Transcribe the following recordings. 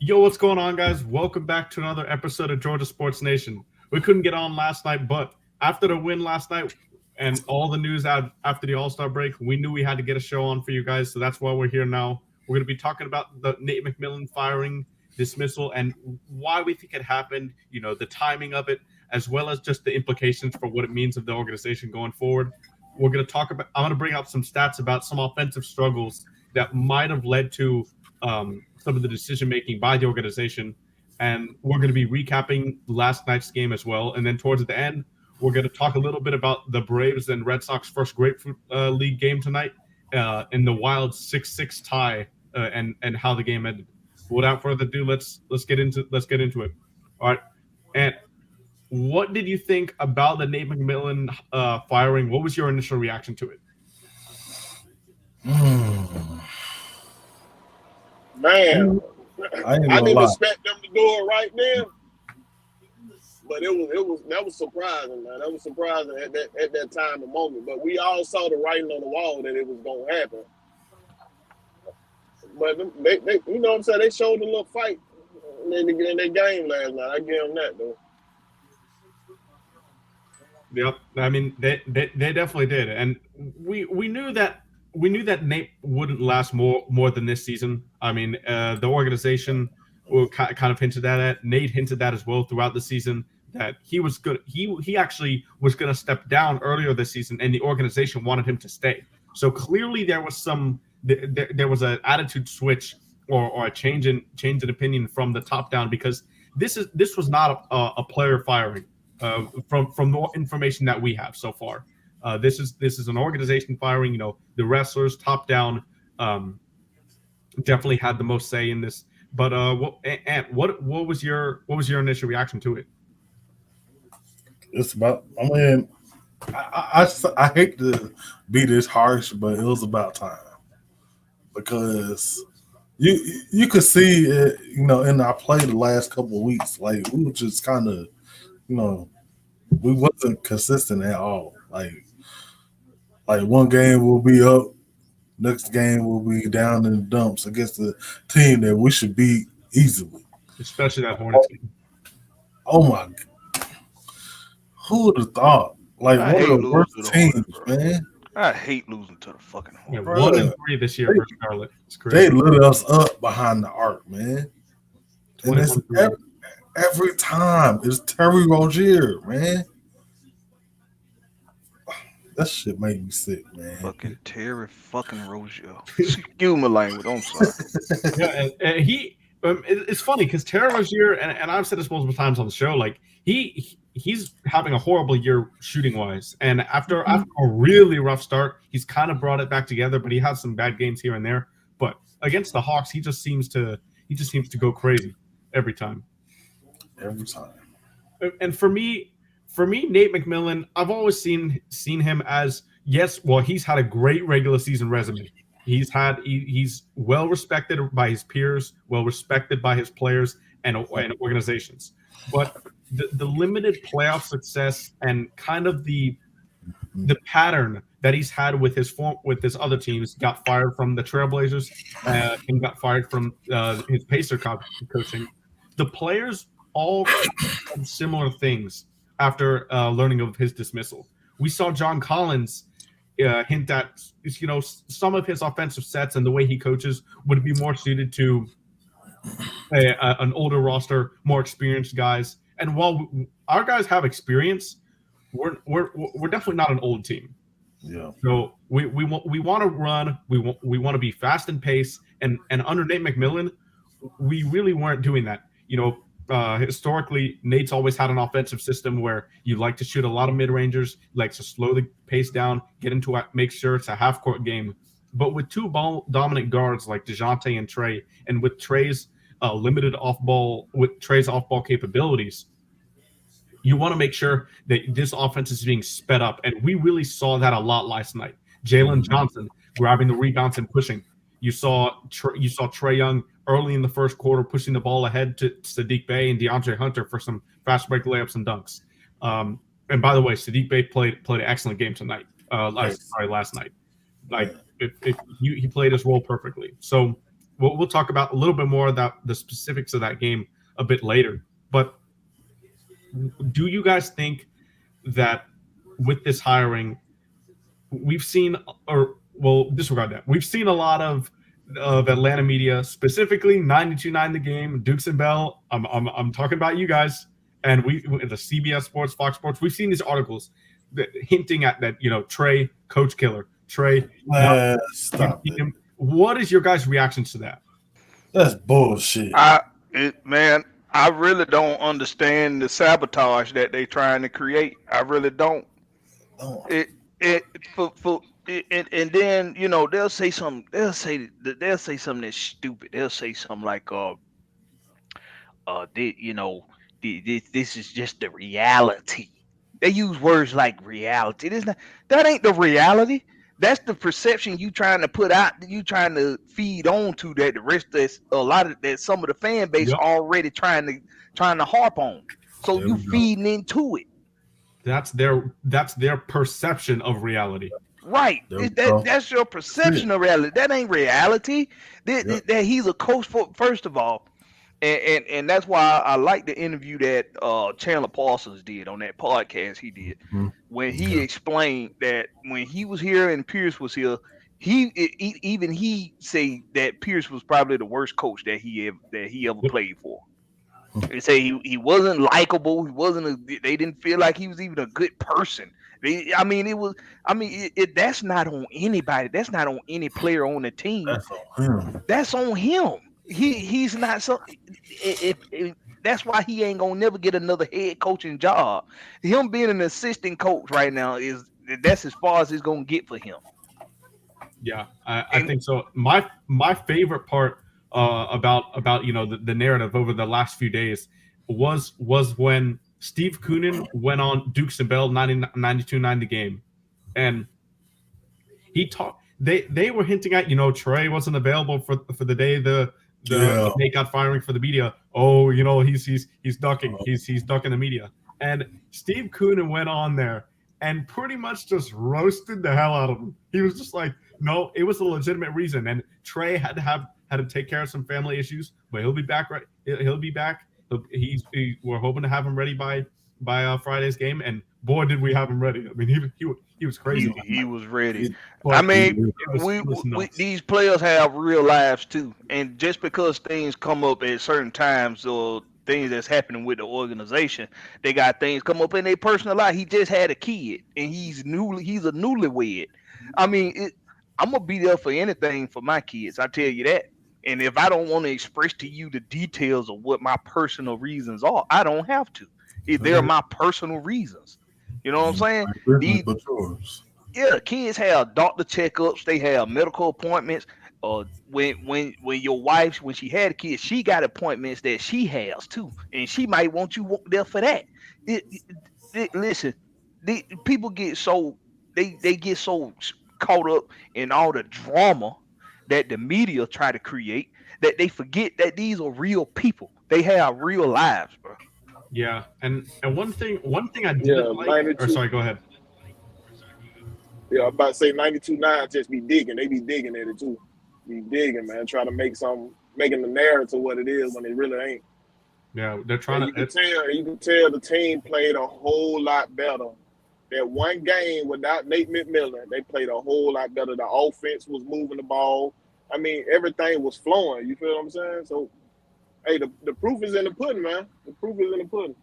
Yo, what's going on, guys? Welcome back to another episode of Georgia Sports Nation. We couldn't get on last night, but after the win last night and all the news out after the All-Star break, we knew we had to get a show on for you guys, so that's why we're here now. We're going to be talking about the Nate McMillan firing, dismissal, and why we think it happened, the timing of it, as well as just the implications for what it means of the organization going forward. I'm going to bring out some stats about some offensive struggles that might have led to some of the decision making by the organization, and we're going to be recapping last night's game as well. And then towards the end, we're going to talk a little bit about the Braves and Red Sox first Grapefruit League game tonight, in the wild 6-6 tie, and how the game ended. Without further ado, let's get into it. All right, and what did you think about the Nate McMillan firing? What was your initial reaction to it? Man, I didn't expect them to do it right then, but that was surprising, man. That was surprising at that time and moment. But we all saw the writing on the wall that it was going to happen. But they you know what I'm saying, they showed a little fight in their game last night. I give them that, though. Yep, I mean they definitely did, and we knew that. We knew that Nate wouldn't last more than this season. I mean, the organization kind of hinted at it. Nate hinted that as well throughout the season, that he was good. He actually was going to step down earlier this season, and the organization wanted him to stay. So clearly, there was an attitude switch or a change in opinion from the top down, because this was not a player firing from the information that we have so far. This is an organization firing. The wrestlers top down definitely had the most say in this. But what was your initial reaction to it? It's about. I mean, I hate to be this harsh, but it was about time, because you could see it. In our play the last couple of weeks, like we were just kind of, we wasn't consistent at all. Like one game we'll be up, next game we'll be down in the dumps against a team that we should beat easily. Especially that Hornets game. Oh my God. Who would have thought? Like, one of the worst teams, man. I hate losing to the fucking Hornets. Yeah, 1-3 this year for Charlotte. It's crazy. They lit us up behind the arc, man. And it's every time. It's Terry Rozier, man. That shit made me sick, man. Fucking Terry fucking Rozier. Excuse my language. I'm sorry. Yeah, and he. It's funny because Terry Rozier, and I've said this multiple times on the show, like he's having a horrible year shooting wise, and after a really rough start, he's kind of brought it back together, but he has some bad games here and there. But against the Hawks, he just seems to go crazy every time. Every time. And for me, Nate McMillan, I've always seen him as, he's had a great regular season resume. He's well respected by his peers, well respected by his players and organizations. But the limited playoff success and kind of the pattern that he's had with his other teams, got fired from the Trailblazers and got fired from his Pacer coaching. The players all had similar things after learning of his dismissal. We saw John Collins hint at, some of his offensive sets and the way he coaches would be more suited to an older roster, more experienced guys. And while our guys have experience, we're definitely not an old team. Yeah. So we want to run. We want to be fast and pace. And under Nate McMillan, we really weren't doing that. Historically, Nate's always had an offensive system where you like to shoot a lot of mid-rangers, like to slow the pace down, make sure it's a half-court game. But with two ball-dominant guards like DeJounte and Trey, and with Trey's limited off-ball capabilities, you want to make sure that this offense is being sped up. And we really saw that a lot last night. Jalen Johnson grabbing the rebounds and pushing. You saw Trae Young early in the first quarter pushing the ball ahead to Saddiq Bey and DeAndre Hunter for some fast break layups and dunks. And by the way, Saddiq Bey played an excellent game tonight. Last night. Like he played his role perfectly. So we'll talk about a little bit more about the specifics of that game a bit later. But do you guys think that with this hiring, we've seen, or well, disregard that, we've seen a lot of Atlanta media, specifically 92.9 The Game, Dukes and Bell. I'm talking about you guys, and the CBS Sports, Fox Sports. We've seen these articles hinting at that, Trey, coach killer, Trey. Stop it. What is your guys' reactions to that? That's bullshit. Man, I really don't understand the sabotage that they're trying to create. I really don't. Oh. And then they'll say something. They'll say something that's stupid. They'll say something like, this is just the reality. They use words like reality. That ain't the reality. That's the perception you trying to put out. You trying to feed on to that the rest of that some of the fan base already trying to harp on. So you feeding into it. That's their perception of reality. Right. That's your perception of reality. That ain't reality. That he's a coach first of all. And that's why I like the interview that Chandler Parsons did on that podcast he did, when he explained that when he was here and Pierce was here, he said that Pierce was probably the worst coach that he ever played for. They say he wasn't likable. They didn't feel like he was even a good person. That's not on anybody. That's not on any player on the team. That's on him. He's not so. That's why he ain't gonna never get another head coaching job. Him being an assistant coach right now that's as far as it's gonna get for him. Yeah, I think so. My favorite part about the narrative over the last few days was when Steve Koonin went on Dukes and Bell 92.9 The Game, and he talked. They were hinting at Trey wasn't available for the day they got firing for the media. Oh, he's ducking. He's ducking the media. And Steve Koonin went on there and pretty much just roasted the hell out of him. He was just like, no, it was a legitimate reason. And Trey had to take care of some family issues, but he'll be back. Right, he'll be back. We're hoping to have him ready by Friday's game. And boy, did we have him ready. I mean, he was crazy. He was ready. These players have real lives too, and just because things come up at certain times or things that's happening with the organization, they got things come up in their personal life. He just had a kid, and he's a newlywed. I mean, I'm gonna be there for anything for my kids. I tell you that. And if I don't want to express to you the details of what my personal reasons are, I don't have to. They're my personal reasons. You know what I'm saying? Kids have doctor checkups. They have medical appointments. When your wife, when she had a kid, she got appointments that she has too, and she might want you there for that. Listen, people get so they get so caught up in all the drama that the media try to create that they forget that these are real people. They have real lives, bro. Yeah, and one thing I didn't like. Or sorry, go ahead. Yeah, I'm about to say 92.9 just be digging. They be digging at it too. Be digging, man. Trying to making the narrative what it is when it really ain't. Yeah, they're trying You can tell the team played a whole lot better. That one game without Nate McMillan, they played a whole lot better. The offense was moving the ball. I mean, everything was flowing. You feel what I'm saying? So, hey, the proof is in the pudding, man. The proof is in the pudding.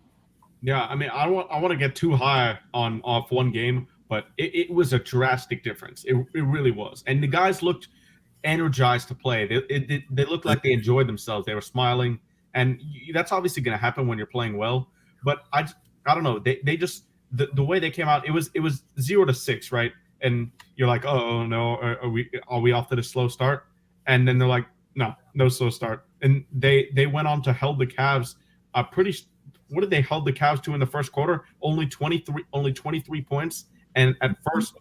Yeah, I mean, I want to get too high off one game, but it was a drastic difference. It really was, and the guys looked energized to play. They looked like they enjoyed themselves. They were smiling, and that's obviously going to happen when you're playing well. But I don't know. They just the way they came out, it was 0-6, right? And you're like, oh no, are we off to the slow start? And then they're like, no slow start. And they went on to held the Cavs. What did they held the Cavs to in the first quarter? Only 23 points. And at first,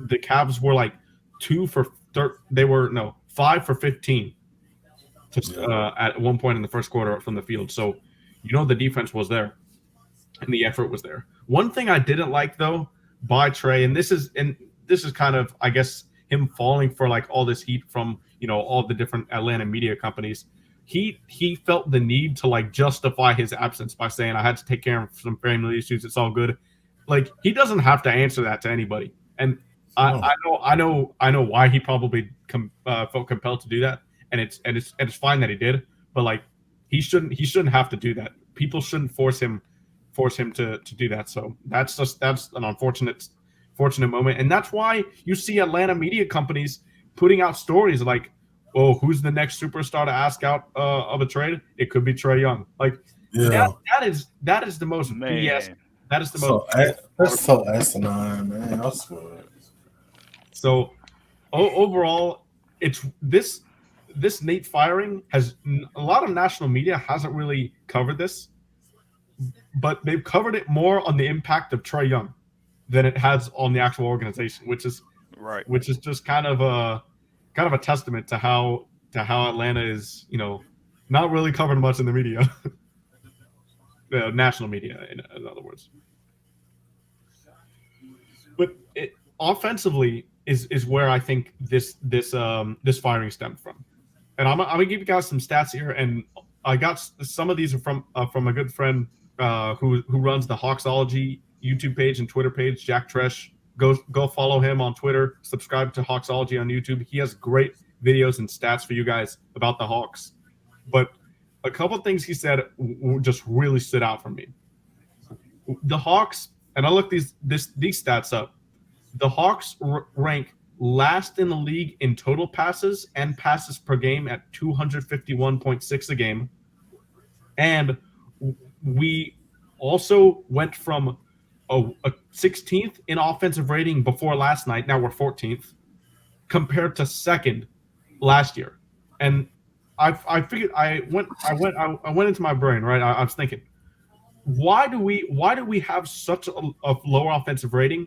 the Cavs were like 5 for 15 at one point in the first quarter from the field. So the defense was there and the effort was there. One thing I didn't like though by Trey, and this is kind of, I guess, him falling for like all this heat from all the different Atlanta media companies. He felt the need to like justify his absence by saying I had to take care of some family issues. It's all good. Like he doesn't have to answer that to anybody. And I know why he probably felt compelled to do that. And it's fine that he did. But like he shouldn't have to do that. People shouldn't force him to do that. So that's an unfortunate moment. And that's why you see Atlanta media companies putting out stories like, oh, who's the next superstar to ask out of a trade? It could be Trae Young. Like that is the most BS. That is the most. That's so asinine, man. I swear. So overall, it's this Nate firing has a lot of national media hasn't really covered this, but they've covered it more on the impact of Trae Young than it has on the actual organization, which is just kind of a testament to how Atlanta is, not really covered much in the media, national media, in other words. But offensively is where I think this firing stemmed from, and I'm gonna give you guys some stats here, and I got some of these are from a good friend who runs the Hawksology YouTube page and Twitter page, Jack Tresh. Go follow him on Twitter. Subscribe to Hawksology on YouTube. He has great videos and stats for you guys about the Hawks. But a couple things he said just really stood out for me. The Hawks, and I looked these stats up. The Hawks rank last in the league in total passes and passes per game at 251.6 a game. And we also went from a 16th in offensive rating before last night. Now we're 14th, compared to second last year. And I figured I went into my brain, right? I was thinking, why do we have such a lower offensive rating?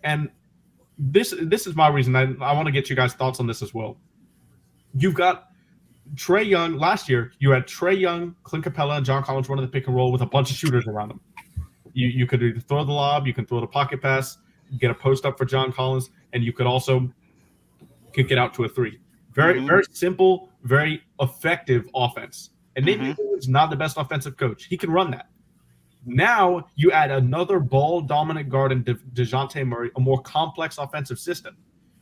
And this is my reason. I want to get you guys' thoughts on this as well. You've got Trae Young. Last year, you had Trae Young, Clint Capella, and John Collins running the pick and roll with a bunch of shooters around them. You could either throw the lob, you can throw the pocket pass, get a post up for John Collins, and you could also kick it out to a three. Very simple, very effective offense. And Nate Mcmillan is not the best offensive coach. He can run that. Now you add another ball-dominant guard in DeJounte Murray, a more complex offensive system,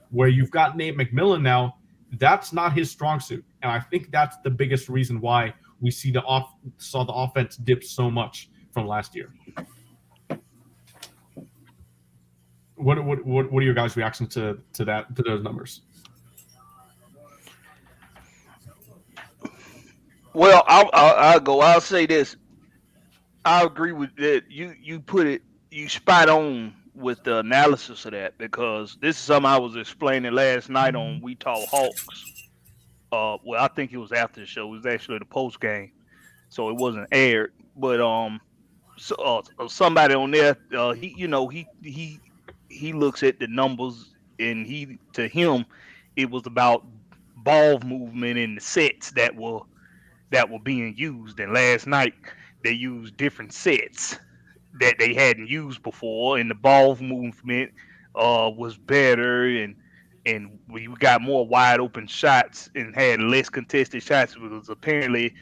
where you've got Nate McMillan now. That's not his strong suit, and I think that's the biggest reason why we saw the offense dip so much from last year. What are your guys' reactions to those numbers? Well, I'll go. I'll say this. I agree with that. You put it. You spot on with the analysis of that, because this is something I was explaining last night on We Talk Hawks. Well, I think it was after the show. It was actually the post game, so it wasn't aired. But somebody on there, he looks at the numbers, and to him, it was about ball movement in the sets that were being used. And last night they used different sets that they hadn't used before, and the ball movement was better, and we got more wide open shots and had less contested shots, because apparently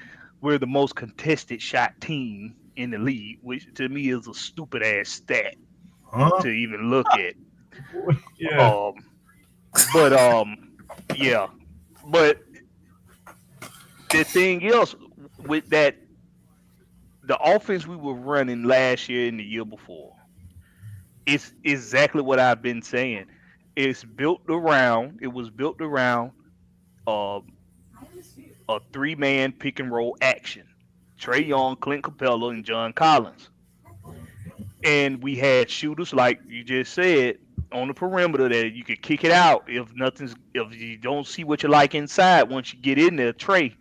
we're the most contested shot team in the league, which to me is a stupid ass stat to even look at. Yeah. But the thing else with that, the offense we were running last year and the year before, it's exactly what I've been saying. It was built around a 3-man pick and roll action. Trae Young, Clint Capella, and John Collins. And we had shooters, like you just said, on the perimeter that you could kick it out if you don't see what you like inside. Once you get in there, Trae,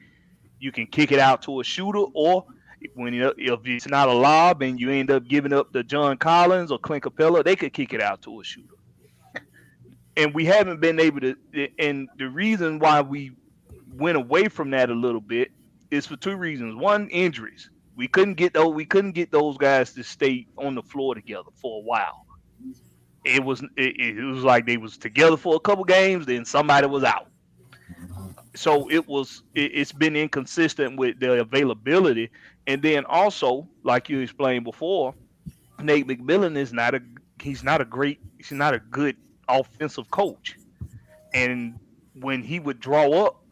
you can kick it out to a shooter, or if it's not a lob and you end up giving up to John Collins or Clint Capella, they could kick it out to a shooter. And we haven't been able to. And the reason why we went away from that a little bit is for two reasons. One, injuries. We couldn't get those guys to stay on the floor together for a while. It was like they was together for a couple games, then somebody was out. So it's been inconsistent with the availability. And then also, like you explained before, Nate McMillan he's not a good offensive coach. And when he would draw up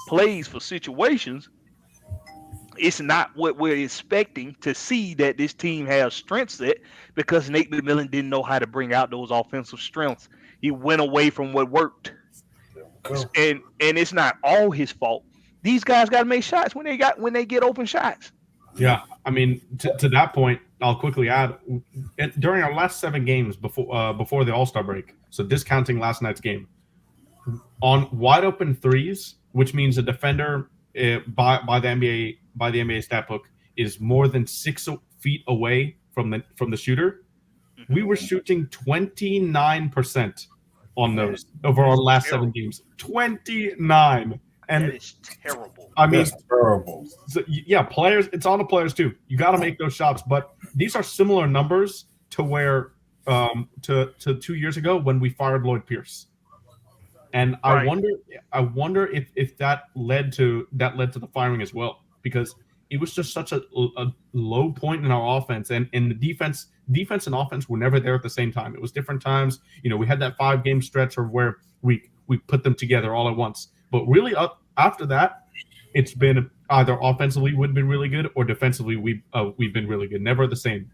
plays for situations, it's not what we're expecting to see that this team has strengths set, because Nate McMillan didn't know how to bring out those offensive strengths. He went away from what worked. Cool. And it's not all his fault. These guys got to make shots when they get open shots. Yeah, I mean, to that point, I'll quickly add, during our last 7 games before the All-Star break, so discounting last night's game, on wide open threes, which means a defender by the NBA stat book is more than 6 feet away from the shooter, we were shooting 29% on those over our last 7 games. 29. And that is terrible. I mean, That's terrible. So, yeah, players. It's on the players too. You got to make those shots. But these are similar numbers to where to 2 years ago when we fired Lloyd Pierce. And Right. I wonder if that led to the firing as well, because it was just such a low point in our offense, and the defense and offense were never there at the same time. It was different times. We had that 5-game stretch of where we put them together all at once. But really, after that, it's been either offensively we've been really good, or defensively we've been really good. Never the same.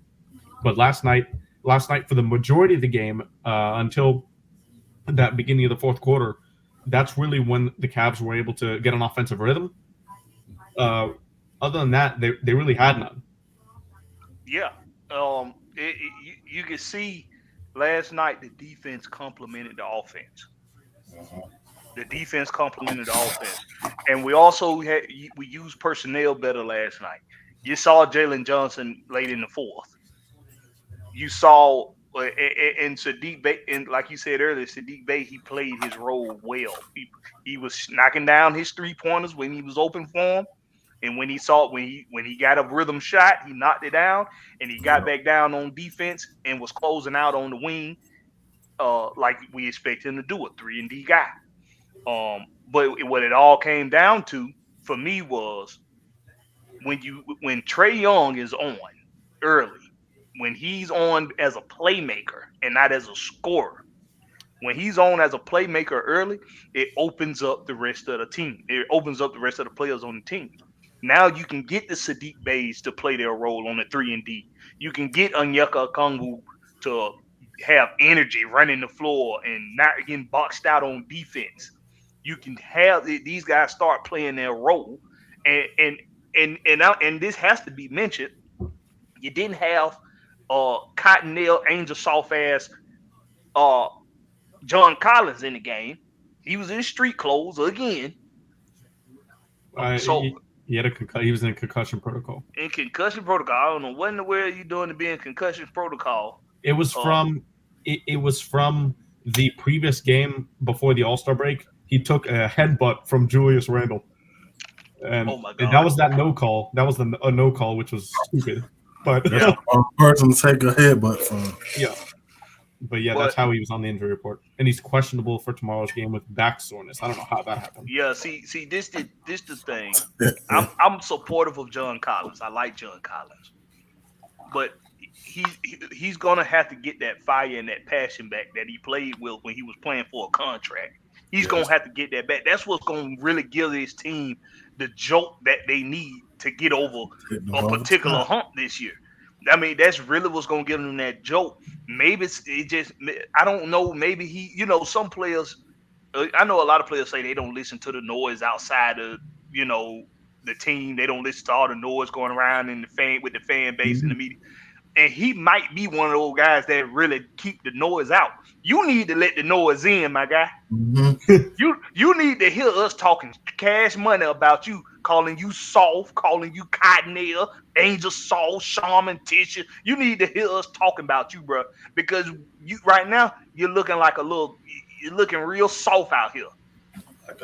But last night for the majority of the game, until that beginning of the fourth quarter, that's really when the Cavs were able to get an offensive rhythm. Other than that, they really had none. Yeah. You could see last night the defense complemented the offense. The defense complemented the offense, and we also we used personnel better last night. You saw Jalen Johnson late in the fourth. You saw and Sadiq Bey, and like you said earlier, Sadiq Bey, he played his role well. He was knocking down his 3-pointers when he was open for him, and when he got a rhythm shot, he knocked it down, and he got back down on defense and was closing out on the wing, like we expect him to do, a 3-and-D guy. But what it all came down to for me was when Trae Young is on early, when he's on as a playmaker and not as a scorer, when he's on as a playmaker early, it opens up the rest of the team. It opens up the rest of the players on the team. Now you can get the Sadiq Beys to play their role on the 3-and-D. You can get Onyeka Okongwu to have energy running the floor and not getting boxed out on defense. You can have these guys start playing their role, and this has to be mentioned. You didn't have Cottonelle, Angel Soft ass John Collins in the game. He was in street clothes again. He was in concussion protocol. In concussion protocol, I don't know what in the world are you doing to be in concussion protocol. It was from the previous game before the All-Star break. He took a headbutt from Julius Randle, and, oh my God. And that was that no call. That was a no call, which was stupid. But That's a person to take a headbutt from. Yeah. But that's how he was on the injury report, and he's questionable for tomorrow's game with back soreness. I don't know how that happened. Yeah, see, this the thing. I'm supportive of John Collins. I like John Collins, but he's gonna have to get that fire and that passion back that he played with when he was playing for a contract. He's gonna have to get that back. That's what's gonna really give his team the jolt that they need to get over a particular hump this year. I mean, that's really what's going to give them that jolt. Maybe I don't know. Maybe some players, I know a lot of players say they don't listen to the noise outside of, the team. They don't listen to all the noise going around with the fan base and the media. And he might be one of those guys that really keep the noise out. You need to let the noise in, my guy. Mm-hmm. You need to hear us talking cash money about you, calling you soft, calling you Cottonelle, Angel Soft, Shaman, Tisha. You need to hear us talking about you, bro, because you right now you're looking you're looking real soft out here.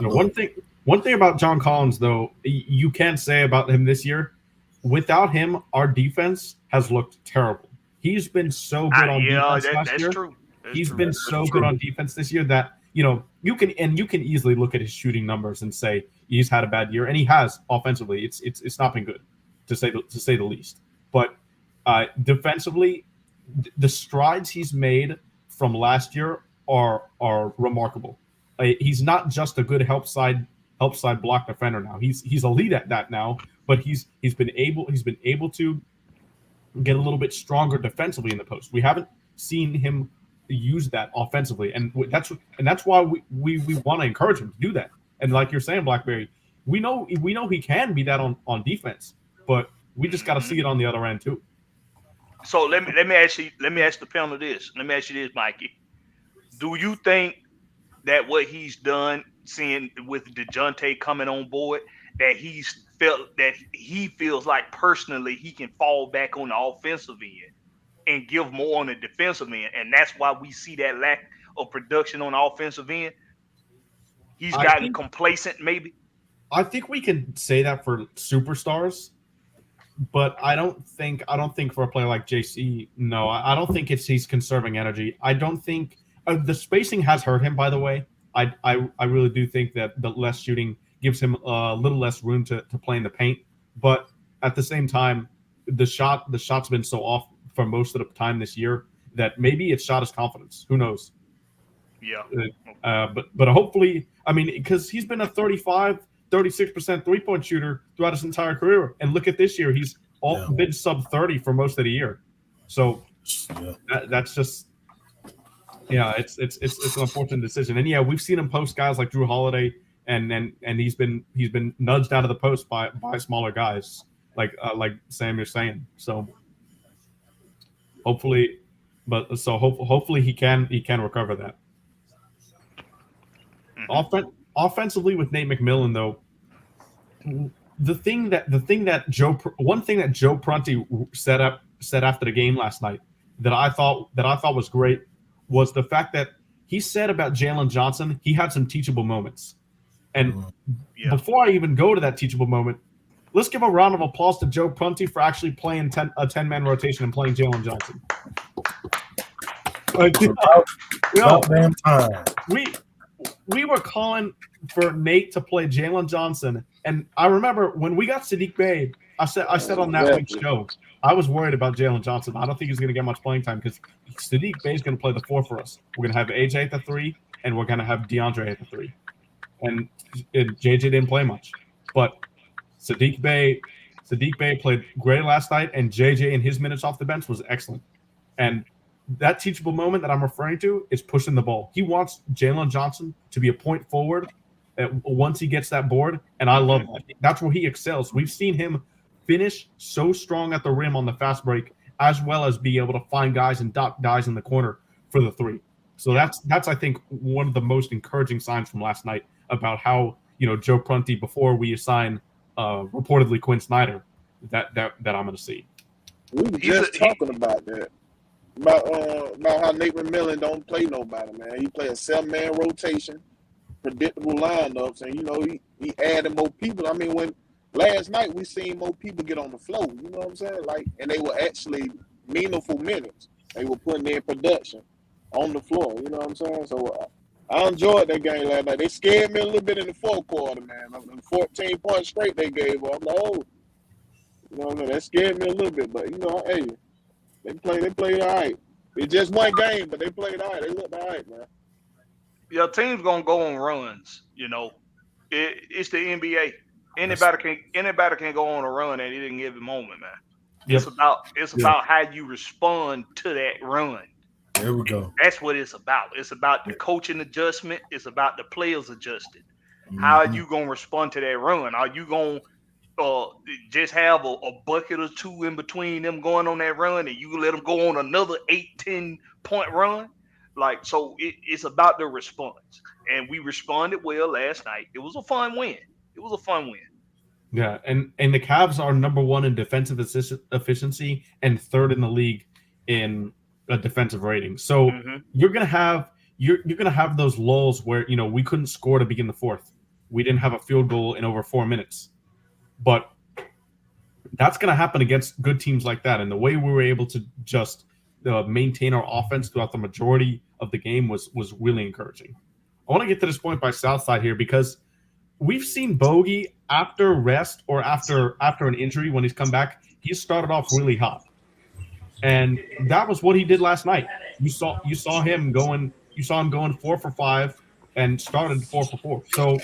One thing about John Collins, though, you can't say about him this year. Without him, our defense has looked terrible. He's been so good on defense last year. True. He's been so good on defense this year that you can easily look at his shooting numbers and say he's had a bad year, and he has offensively. It's not been good, to say the least. But defensively, the strides he's made from last year are remarkable. He's not just a good help side block defender now. He's elite at that now, but he's been able to get a little bit stronger defensively in the post. We haven't seen him use that offensively, and that's why we want to encourage him to do that. And like you're saying, Blackberry, we know he can be that on defense, but we just got to see it on the other end too. So let me ask the panel this. Let me ask you this, Mikey. Do you think that what he's done, seeing with DeJounte coming on board, that he feels like personally he can fall back on the offensive end and give more on the defensive end, and that's why we see that lack of production on the offensive end? He's gotten complacent, maybe. I think we can say that for superstars, but I don't think for a player like JC, no, I don't think he's conserving energy. I don't think the spacing has hurt him, by the way. I really do think that the less shooting gives him a little less room to play in the paint. But at the same time, the shot's been so off for most of the time this year that maybe it's shot his confidence. Who knows? Yeah. But hopefully, I mean, because he's been a 36% 3-point shooter throughout his entire career. And look at this year. He's been sub 30 for most of the year. So that's just, it's an unfortunate decision. And we've seen him post guys like Drew Holiday, and he's been nudged out of the post by smaller guys like Sam, you're saying. So hopefully he can recover that. Offensively with Nate McMillan, though, one thing that Joe Prunty said after the game last night that I thought was great was the fact that he said about Jalen Johnson, he had some teachable moments. And before I even go to that teachable moment, let's give a round of applause to Joe Prunty for actually playing a 10-man rotation and playing Jalen Johnson. About damn time. We were calling for Nate to play Jalen Johnson, and I remember when we got Saddiq Bey, I said on that week's show, I was worried about Jalen Johnson. I don't think he's going to get much playing time because Saddiq Bey is going to play the 4 for us. We're going to have AJ at the 3, and we're going to have DeAndre at the 3. And JJ didn't play much, but Saddiq Bey played great last night, and JJ in his minutes off the bench was excellent. And that teachable moment that I'm referring to is pushing the ball. He wants Jalen Johnson to be a point forward once he gets that board, and I love that. That's where he excels. We've seen him finish so strong at the rim on the fast break, as well as be able to find guys and dot guys in the corner for the 3. So that's I think one of the most encouraging signs from last night about how Joe Prunty, before we assign reportedly Quinn Snyder, that I'm going to see. We were just talking about that. About how Nate McMillan don't play nobody, man. He play a 7-man rotation, predictable lineups, and he added more people. I mean, when last night we seen more people get on the floor, you know what I'm saying? And they were actually meaningful minutes. They were putting in production on the floor, you know what I'm saying? So I enjoyed that game last night. They scared me a little bit in the fourth quarter, man. 14 points straight they gave up. I'm like, oh, you know what I mean? That scared me a little bit, but hey. They played all right. It just one game, but they played all right. They looked all right, man. Your team's gonna go on runs. It's the NBA. Anybody can go on a run at any given moment, man. Yep. It's about how you respond to that run. There we go. That's what it's about. It's about the coaching adjustment. It's about the players adjusted. Mm-hmm. How are you gonna respond to that run? Are you gonna just have a bucket or 2 in between them going on that run, and you let them go on another 8-10 point run? So it's about the response, and we responded well last night. It was a fun win. Yeah, and the Cavs are number 1 in defensive efficiency and 3rd in the league in a defensive rating. So you're gonna have those lulls where we couldn't score to begin the 4th. We didn't have a field goal in over 4 minutes. But that's going to happen against good teams like that. And the way we were able to just maintain our offense throughout the majority of the game was really encouraging. I want to get to this point by Southside here because we've seen Bogey after rest or after an injury when he's come back, he started off really hot. And that was what he did last night. You saw him going 4 for 5 and started 4 for 4. So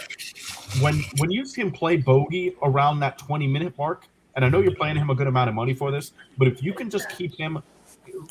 when you see him play Bogey around that 20-minute mark, and I know you're paying him a good amount of money for this, but if you can just keep him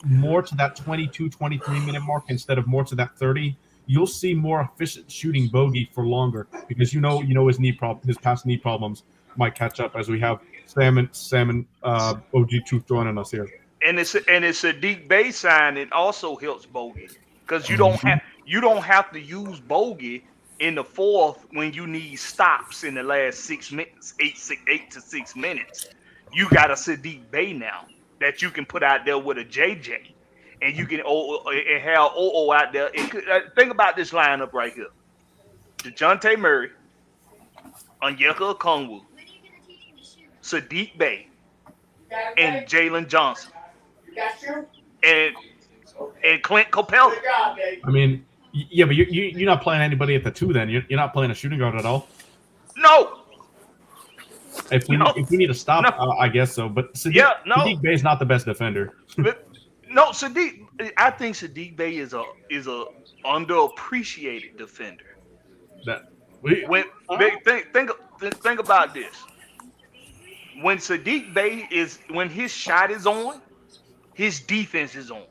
more to that 22, 23-minute mark instead of more to that 30, you'll see more efficient shooting Bogey for longer because you know his past knee problems might catch up as we have Sam and OG Truth joining us here. And it's Sadiq Bey signing also helps Bogey because you don't have to use Bogey in the fourth when you need stops in the last 6 minutes, 8 to 6 minutes. You got a Sadiq Bey now that you can put out there with a JJ, and you can and have OO out there. Think about this lineup right here: DeJounte Murray, Onyeka Okongwu, Sadiq Bey, and Jalen Johnson, and Clint Capella. I mean, yeah, but you're not playing anybody at the 2 then. You're not playing a shooting guard at all. No. If we need to stop, I guess so. But Sadiq Bey is not the best defender. No, I think Sadiq Bey is a underappreciated defender. Think about this. When Sadiq Bey when his shot is on, his defense is on.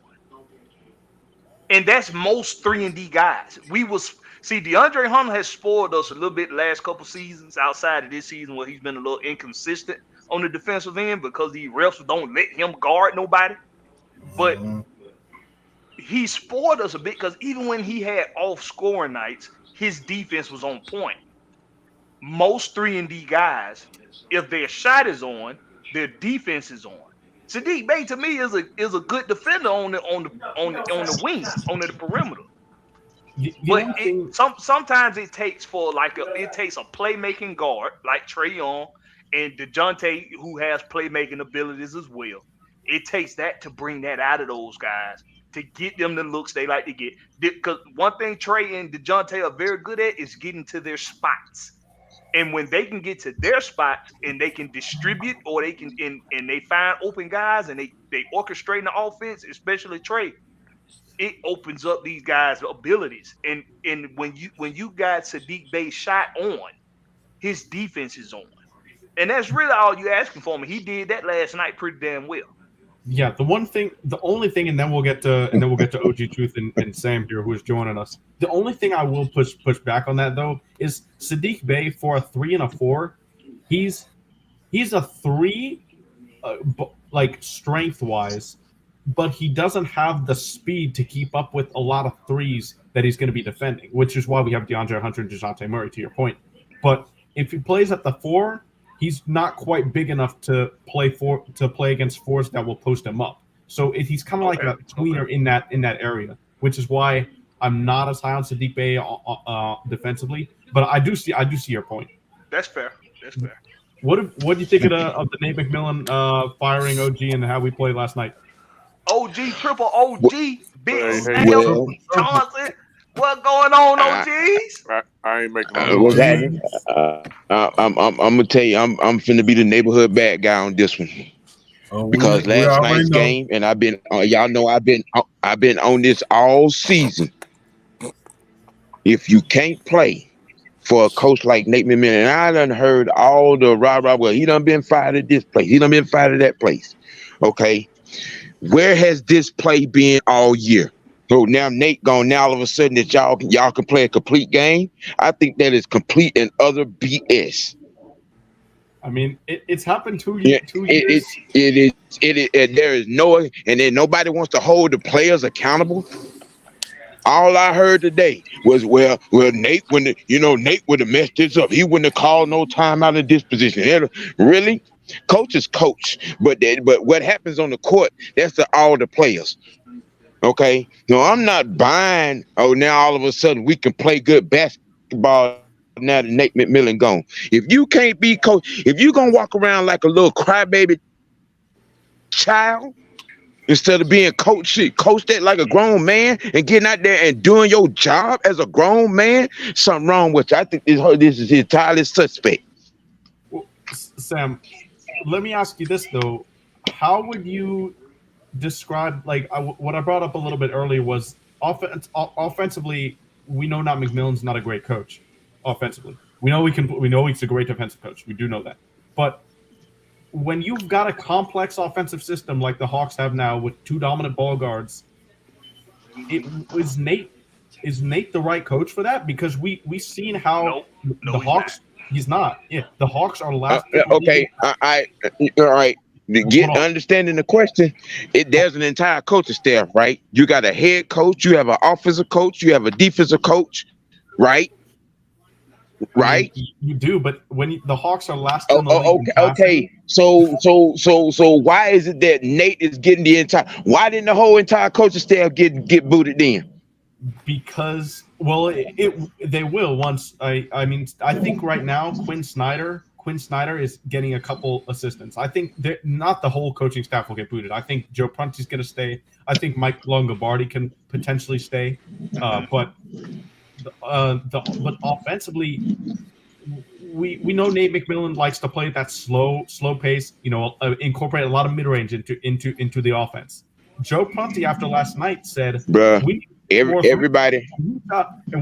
And that's most 3-and-D guys. DeAndre Hunter has spoiled us a little bit the last couple seasons outside of this season where he's been a little inconsistent on the defensive end because the refs don't let him guard nobody. But he spoiled us a bit because even when he had off-scoring nights, his defense was on point. Most 3-and-D guys, if their shot is on, their defense is on. Sadiq Bey to me is a good defender on the wing, on the perimeter. But sometimes it takes a playmaking guard like Trae Young and DeJounte who has playmaking abilities as well. It takes that to bring that out of those guys to get them the looks they like to get. Because one thing Trae and DeJounte are very good at is getting to their spots. And when they can get to their spots and they can distribute or they can and they find open guys and they orchestrate the offense, especially Trae, it opens up these guys' abilities. And when you got Sadiq Bey's shot on, his defense is on. And that's really all you asking for him. He did that last night pretty damn well. Yeah, the only thing, and then we'll get to OG Truth and Sam here, who is joining us. The only thing I will push back on that though is Sadiq Bey for a 3 and a 4. He's a 3, like strength wise, but he doesn't have the speed to keep up with a lot of threes that he's going to be defending, which is why we have DeAndre Hunter and DeJounte Murray. To your point, but if he plays at the 4. He's not quite big enough to play against 4s that will post him up. So he's kind of like a tweener in that area, which is why I'm not as high on Sadiq Bey defensively. But I do see your point. That's fair. What do you think of the Nate McMillan firing OG and how we played last night? OG, triple OG, big Sam Johnson. What going on, OGs? I ain't making no I'm gonna tell you, I'm finna be the neighborhood bad guy on this one. Because last night's game, and I've been y'all know I've been on this all season. If you can't play for a coach like Nate McMillan, and I done heard all the rah-rah, well, he done been fired at this place, he done been fired at that place. Okay. Where has this play been all year? So now Nate gone. Now all of a sudden that y'all can play a complete game. I think that is complete and utter BS. I mean, it's happened 2 years. It is. There is no, and then nobody wants to hold the players accountable. All I heard today was, well, Nate Nate would have messed this up. He wouldn't have called no time out of this position. Really? Coach is coach, but what happens on the court, that's all the players. Okay, no, I'm not buying. Oh, now all of a sudden we can play good basketball now that Nate McMillan gone. If you can't be coach, if you gonna walk around like a little crybaby child, instead of being coached that like a grown man and getting out there and doing your job as a grown man. Something wrong with you. I think this is entirely suspect. Well, Sam, let me ask you this though: how would you describe what I brought up a little bit earlier was offensively? We know Nate McMillan's not a great coach. Offensively, we know he's a great defensive coach. We do know that, but when you've got a complex offensive system like the Hawks have now with two dominant ball guards, is Nate the right coach for that? Because we've seen how the Hawks. He's not. Yeah, the Hawks are last. Okay, all right. Understanding the question, there's an entire coaching staff, right? You got a head coach, you have an offensive coach, you have a defensive coach, right? Right, you do, but when the Hawks are last. Okay. So why is it that Nate is getting the entire? Why didn't the whole entire coaching staff get booted in? Because they will once. I think right now Quinn Snyder is getting a couple assistants. I think not the whole coaching staff will get booted. I think Joe Prunty's going to stay. I think Mike Longobardi can potentially stay, but offensively, we know Nate McMillan likes to play at that slow pace. Incorporate a lot of mid range into the offense. Joe Prunty after last night said, "Bruh, everybody."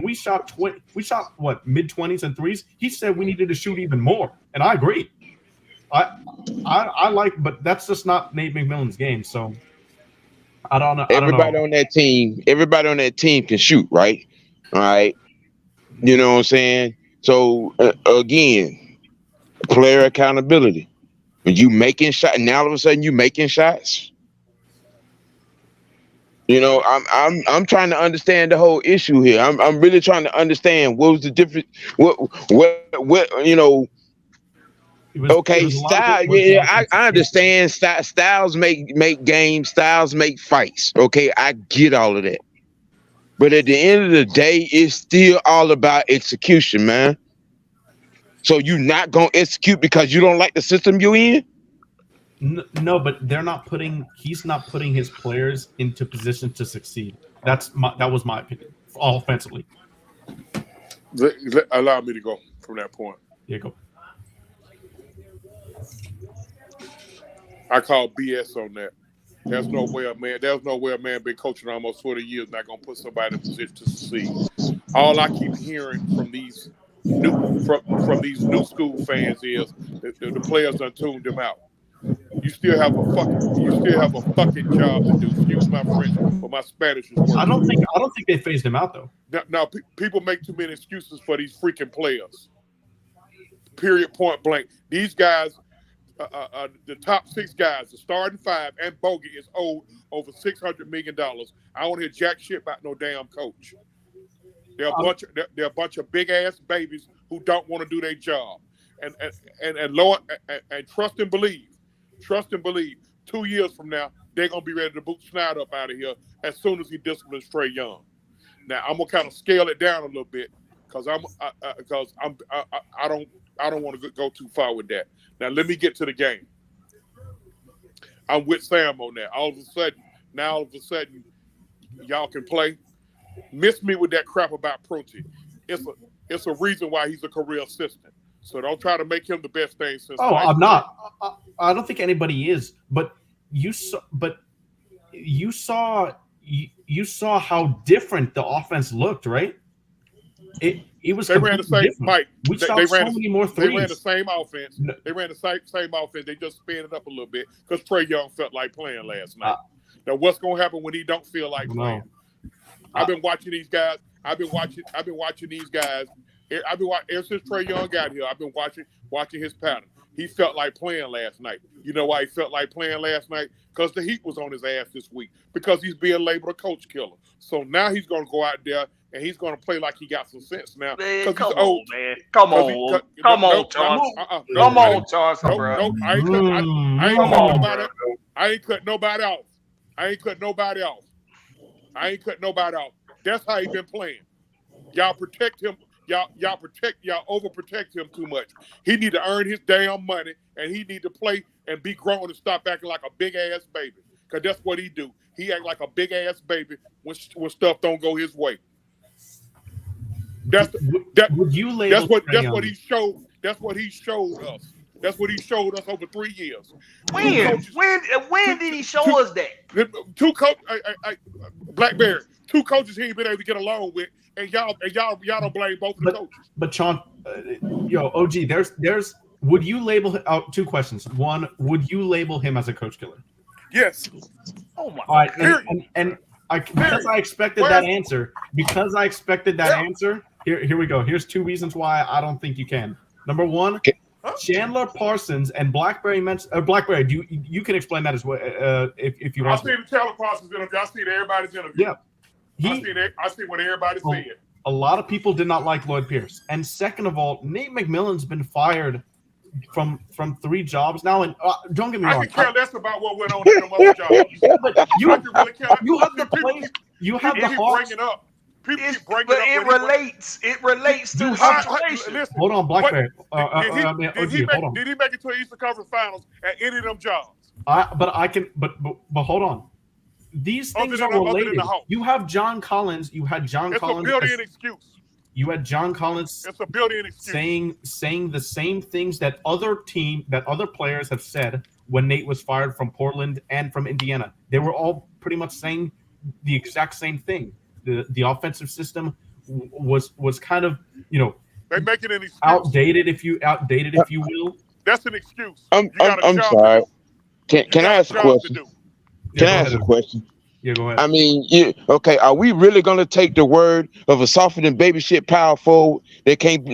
We shot what, mid-20s and threes. He said we needed to shoot even more, and I agree. I like, but that's just not Nate McMillan's game. So I don't know. Everybody on that team can shoot, right? All right, you know what I'm saying? So again, player accountability. When you making shots, now all of a sudden you making shots. I'm trying to understand the whole issue here. I'm really trying to understand what was the difference. Okay, style. Yeah, I understand. Styles make games. Styles make fights. Okay, I get all of that. But at the end of the day, it's still all about execution, man. So you not gonna execute because you don't like the system you in? No, but he's not putting his players into position to succeed. That was my opinion, offensively. Allow me to go from that point. Yeah, go. I call BS on that. There's no way a man been coaching almost 40 years not gonna put somebody in a position to succeed. All I keep hearing from these new school fans is the players done tuned them out. You still have a fucking job to do. Excuse my French, but my Spanish is working. I don't think they phased him out though. Now people make too many excuses for these freaking players. Period. Point blank. These guys. The top 6 guys, the starting 5 and Bogey is owed over $600 million. I don't hear jack shit about no damn coach. They're a bunch of big ass babies who don't want to do their job. And Lord, and trust and believe. 2 years from now, they're gonna be ready to boot Snyder up out of here as soon as he disciplines Trae Young. Now I'm gonna kind of scale it down a little bit because I don't want to go too far with that. Now let me get to the game. I'm with Sam on that. All of a sudden, y'all can play. Miss me with that crap about Prunty. It's a reason why he's a career assistant. So don't try to make him the best thing since. Oh, I'm not. I don't think anybody is. But you saw how different the offense looked, right? It was. They ran the same. Mike. We shot so many more threes. They ran the same offense. They ran the same offense. They just sped it up a little bit because Trae Young felt like playing last night. Now, what's going to happen when he don't feel like playing? I've been watching these guys. I've been watching these guys. Ever since Trae Young got here, I've been watching his pattern. He felt like playing last night. You know why he felt like playing last night? Because the heat was on his ass this week. Because he's being labeled a coach killer. So now he's going to go out there and he's going to play like he got some sense now. Man, come on, man. Come on, Charles. No, I ain't cut nobody off. That's how he been playing. Y'all protect him. Y'all overprotect him too much. He need to earn his damn money, and he need to play and be grown and stop acting like a big ass baby. because that's what he do. He act like a big ass baby when stuff don't go his way. Would you label that's what he showed. That's what he showed us. That's what he showed us over 3 years. When did he show us that? Two coaches, Blackberry. 2 coaches he ain't been able to get along with, and y'all don't blame both of the coaches. But Sean, OG, there's. Would you label 2 questions? One, would you label him as a coach killer? Yes. Oh my. All right, because I expected that answer. Here we go. Here's 2 reasons why I don't think you can. Number 1, Chandler Parsons and Blackberry mentioned. Blackberry, you can explain that as well if you want. I seen the Chandler Parsons interview. I seen everybody's interview. Yeah, I seen what everybody said. A lot of people did not like Lloyd Pierce, and second of all, Nate McMillan's been fired from 3 jobs now. And don't get me wrong, I can care less about what went on in them other jobs. But you have the people place. You have the keep Hawks. bringing up. People keep bringing But up. it relates to the situation. Listen, Hold on, Blackberry. Did he make it to the Eastern Conference Finals at any of them jobs? But hold on. These things are related. You have John Collins. You had John Collins. It's a built-in excuse. You had John Collins. It's a built-in excuse. Saying the same things that other players have said when Nate was fired from Portland and from Indiana. They were all pretty much saying the exact same thing. The offensive system was kind of they making an excuse. outdated if you will. That's an excuse. I'm sorry. Can I ask a question? Can I ask a question? Yeah, go ahead. I mean, are we really gonna take the word of a softer than baby shit power forward that can't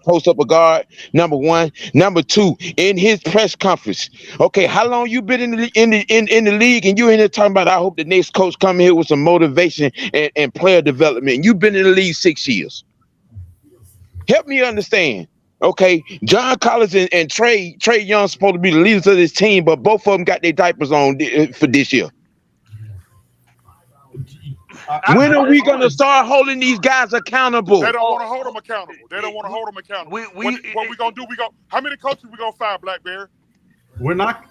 post up a guard? Number 1. Number 2, in his press conference. Okay, how long you been in the league, and you in here talking about? I hope the next coach come here with some motivation and player development. You've been in the league 6 years. Help me understand. Okay, John Collins and Trey Young supposed to be the leaders of this team, but both of them got their diapers on for this year. When are we gonna start holding these guys accountable? They don't want to hold them accountable. What we gonna do? How many coaches we gonna fire, Blackberry? We're not.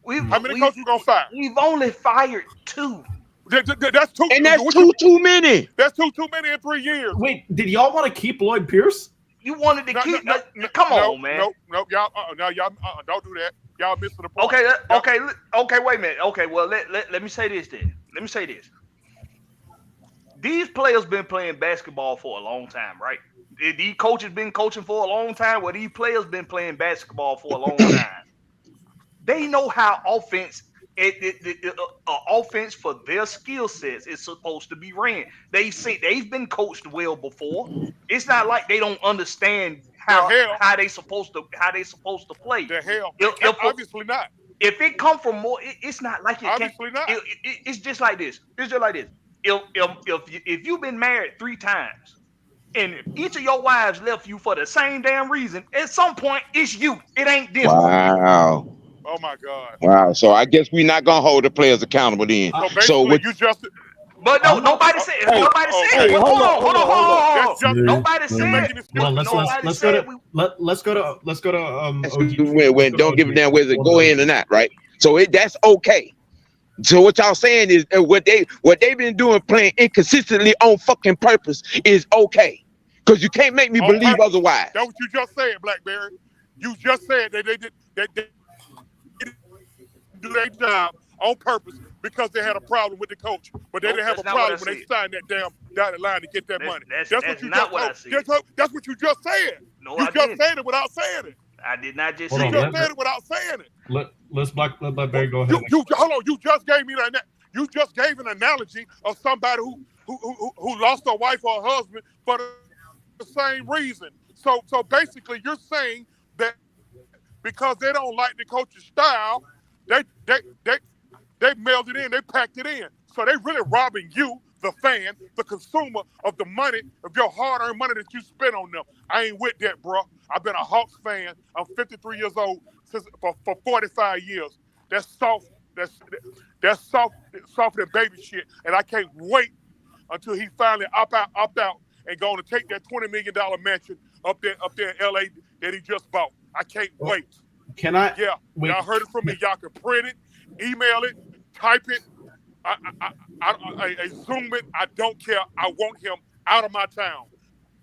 How many coaches we gonna fire? We've only fired 2. That's 2. And that's too many. That's too many in 3 years. Wait, did y'all want to keep Lloyd Pierce? You wanted to keep. Come on, man. No, y'all. Y'all don't do that. Y'all missing the point. Okay. Wait a minute. Okay, well, let me say this then. Let me say this. These players been playing basketball for a long time, right? These coaches been coaching for a long time. Well, these players been playing basketball for a long time. They know how offense for their skill sets is supposed to be ran. They've been coached well before. It's not like they don't understand how they supposed to play. The hell, obviously not. If it come from more, it's not like it. Obviously not. It's just like this. It's just like this. If you've been married 3 times and each of your wives left you for the same damn reason, at some point it's you. It ain't them. Wow. Oh my God. Wow. So I guess we're not gonna hold the players accountable then. So what you just? But no, nobody said. Nobody said. Hold on. Nobody said. Well, let's go to. When don't give a damn whether it go in or not, right? So that's okay. So what y'all saying is what they've been doing, playing inconsistently on fucking purpose, is okay. Because you can't make me believe otherwise. That's what you just said, Blackberry. You just said they did do their job on purpose because they had a problem with the coach, but they didn't have a problem when they signed that damn dotted line to get that money. That's what you just said. That's what you just said. No, you just said it without saying it. I did not just say it. You just said it without saying it. Let Blackberry go ahead. Hold on. You just gave me that. You just gave an analogy of somebody who lost a wife or a husband for the same reason. So basically, you're saying that because they don't like the coach's style, they mailed it in, they packed it in. So they really robbing you, the fan, the consumer, of the money, of your hard-earned money that you spent on them. I ain't with that, bro. I've been a Hawks fan. I'm 53 years old for 45 years. That's soft. That's soft than baby shit. And I can't wait until he finally opt out and going to take that $20 million mansion up there in LA that he just bought. I can't wait. Can I? Yeah, wait, y'all heard it from me. Y'all can print it, email it, type it, I Zoom it. I don't care. I want him out of my town.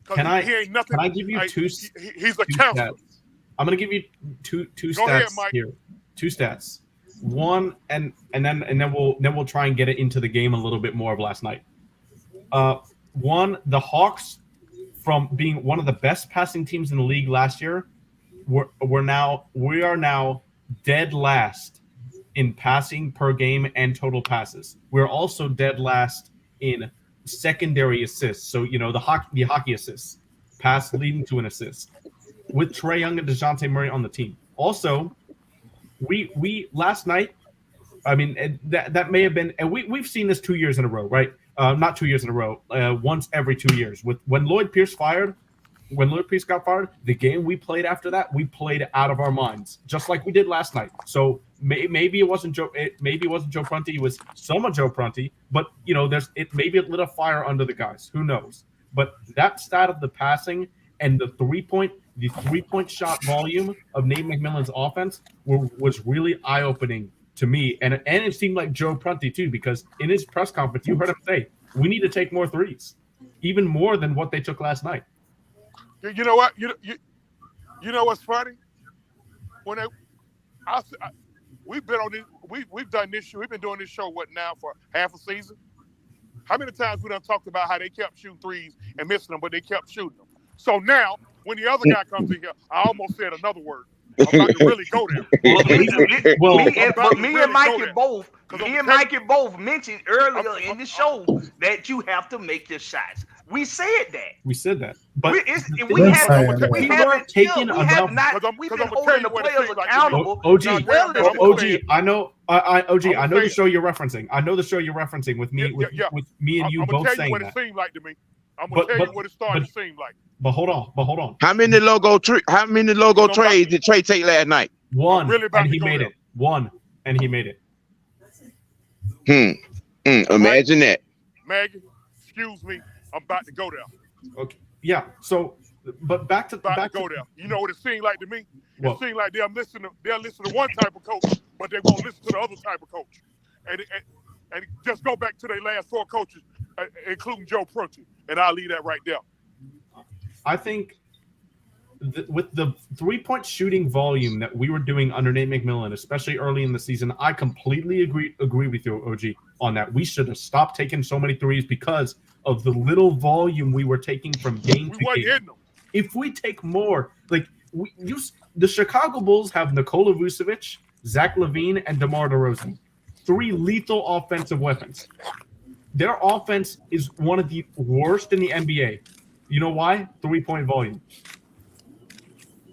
Because he ain't nothing. Can I give you he's a two counselor. stats? I'm going to give you two Go stats ahead, Mike. here. Two stats. One, and then we'll try and get it into the game a little bit more of last night. One, the Hawks, from being one of the best passing teams in the league last year, we are now dead last in passing per game and total passes. We're also dead last in secondary assists. So the hockey assists, pass leading to an assist, with Trae Young and DeJounte Murray on the team. Also, we last night, I mean that may have been, and we've seen this 2 years in a row, right? Not 2 years in a row. Once every 2 years. When Lloyd Pierce got fired, the game we played after that, we played out of our minds, just like we did last night. So maybe it wasn't Joe. Maybe it wasn't Joe Prunty. It was some of Joe Prunty. But maybe it lit a fire under the guys. Who knows? But that stat of the passing and the 3-point shot volume of Nate McMillan's offense was really eye-opening to me, and it seemed like Joe Prunty too, because in his press conference, you heard him say, "We need to take more threes, even more than what they took last night." You know what? You know what's funny? When we've been on this, we've done this show. We've been doing this show now for half a season. How many times we done talked about how they kept shooting threes and missing them, but they kept shooting them? So now, when the other guy comes in here, I almost said another word. I'm about to really go there. Me and Mikey both mentioned earlier in the show that you have to make your shots. We said that. But we haven't been holding the players accountable. OG, I know the show you're referencing. I know the show you're referencing with me and you both saying that. I'm gonna tell you what it seemed like to me. I'm gonna tell you what it started to seem like. But hold on. How many logo trades did Trey take last night? One, and he made it. Imagine that. Maggie, excuse me, I'm about to go there. Okay. Yeah. So, but back to go there. You know what it seemed like to me? It seemed like they'll listen to one type of coach, but they won't listen to the other type of coach. And just go back to their last four coaches, including Joe Prunty, and I'll leave that right there. I think with the 3-point shooting volume that we were doing under Nate McMillan, especially early in the season, I completely agree with you, OG, on that. We should have stopped taking so many threes because of the little volume we were taking from game to game. If we take more, like the Chicago Bulls have Nikola Vucevic, Zach LaVine, and DeMar DeRozan, 3 lethal offensive weapons. Their offense is one of the worst in the NBA. You know why? 3-point volume.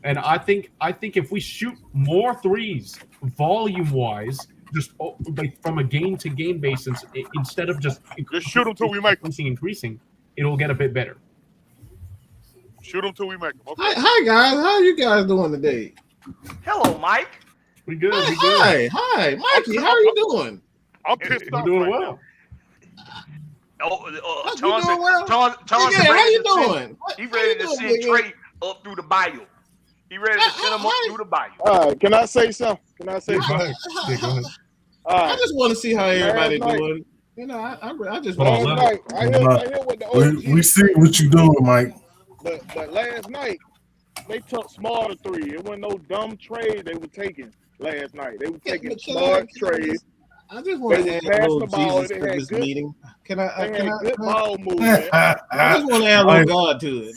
And I think if we shoot more threes volume-wise, just like from a game-to-game basis, instead of just shoot them till we make them. Increasing, it'll get a bit better. Shoot them till we make them. Okay. Hi guys, how are you guys doing today? Hello, Mike. We good. Hi, Mikey. How are you doing? I'm pissed off. Doing right well. Chauncey, how you doing? He ready to send Trey up through the bayou. He ready to send him up through the bayou. All right, can I say something? Go ahead. Go ahead. I just want to see how everybody doing. You know, I just want to know. I hear what the OG we see what you doing, Mike. But last night, they took smarter three. It wasn't no dumb trade they were taking last night. They were taking smart trades. I just want to add a little Jesus to this meeting. Can I good ball movement. I just want to add a little God to it.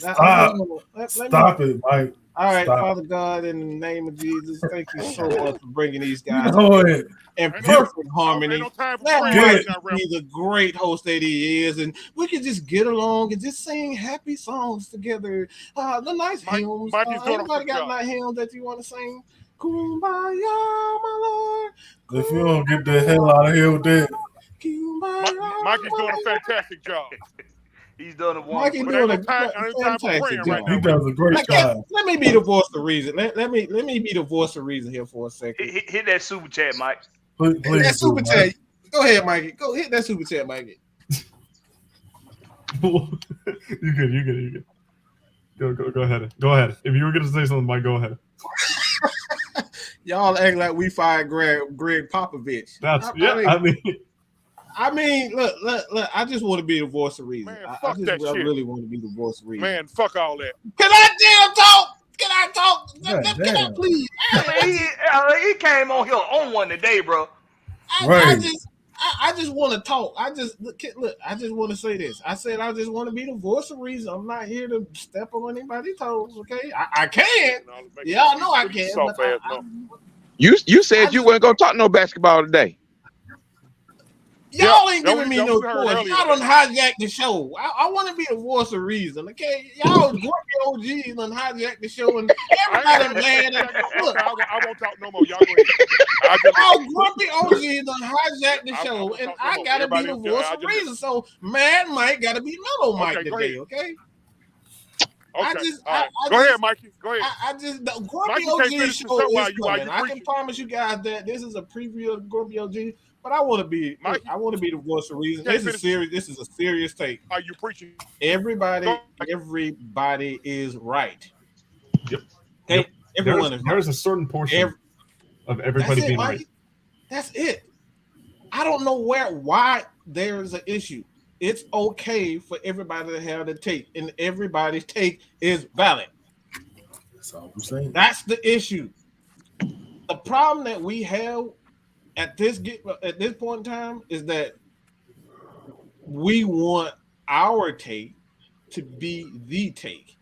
Stop it, Mike. All right, Father God, in the name of Jesus, thank you so much for bringing these guys in perfect harmony. Let be the great host that he is, and we can just get along and just sing happy songs together. The nice hymns. Everybody got nice hymns that you want to sing? Kumbaya, my Lord. If you don't get the hell out of here with that. Mikey's doing a fantastic job. He's done a fantastic job. He does a great job. Let me be the voice of reason. Let me be the voice of reason here for a second. Hit that super chat, Mike. Please that super chat. Go ahead, Mikey. Go hit that super chat, Mikey. You good. Go ahead. Go ahead. If you were gonna say something, Mike, go ahead. Y'all act like we fired Greg Popovich. I mean, look. I just want to be the voice of reason. Man, fuck that shit. I really want to be the voice of reason. Man, fuck all that. Can I talk? Can I talk? Can I please? He came on here on one today, bro. I just want to talk. I just want to say this. I said I just want to be the voice of reason. I'm not here to step on anybody's toes. Okay, I can. Y'all know I can. You said you weren't gonna talk no basketball today. Y'all ain't giving me no choice. Y'all done hijack the show. I want to be the voice of reason, okay? Y'all grumpy OGs done hijack the show, and everybody mad at look. I won't talk no more. Y'all go ahead. Y'all grumpy OGs done hijack the show, and I gotta be the voice of reason. So Mad Mike gotta be Mellow Mike today, okay? Go ahead, Mikey. Go ahead. The Grumpy OG show is coming. I can promise you guys that this is a preview of Grumpy OG. But I want to be the voice of reason. This is serious. This is a serious take. Are you preaching? Everybody is right. Yep. Okay? Everyone is right. There's a certain portion of everybody being right. That's it. I don't know why there's an issue. It's okay for everybody to have the take, and everybody's take is valid. That's all I'm saying. That's the issue. The problem that we have at this point in time is that we want our take to be the take,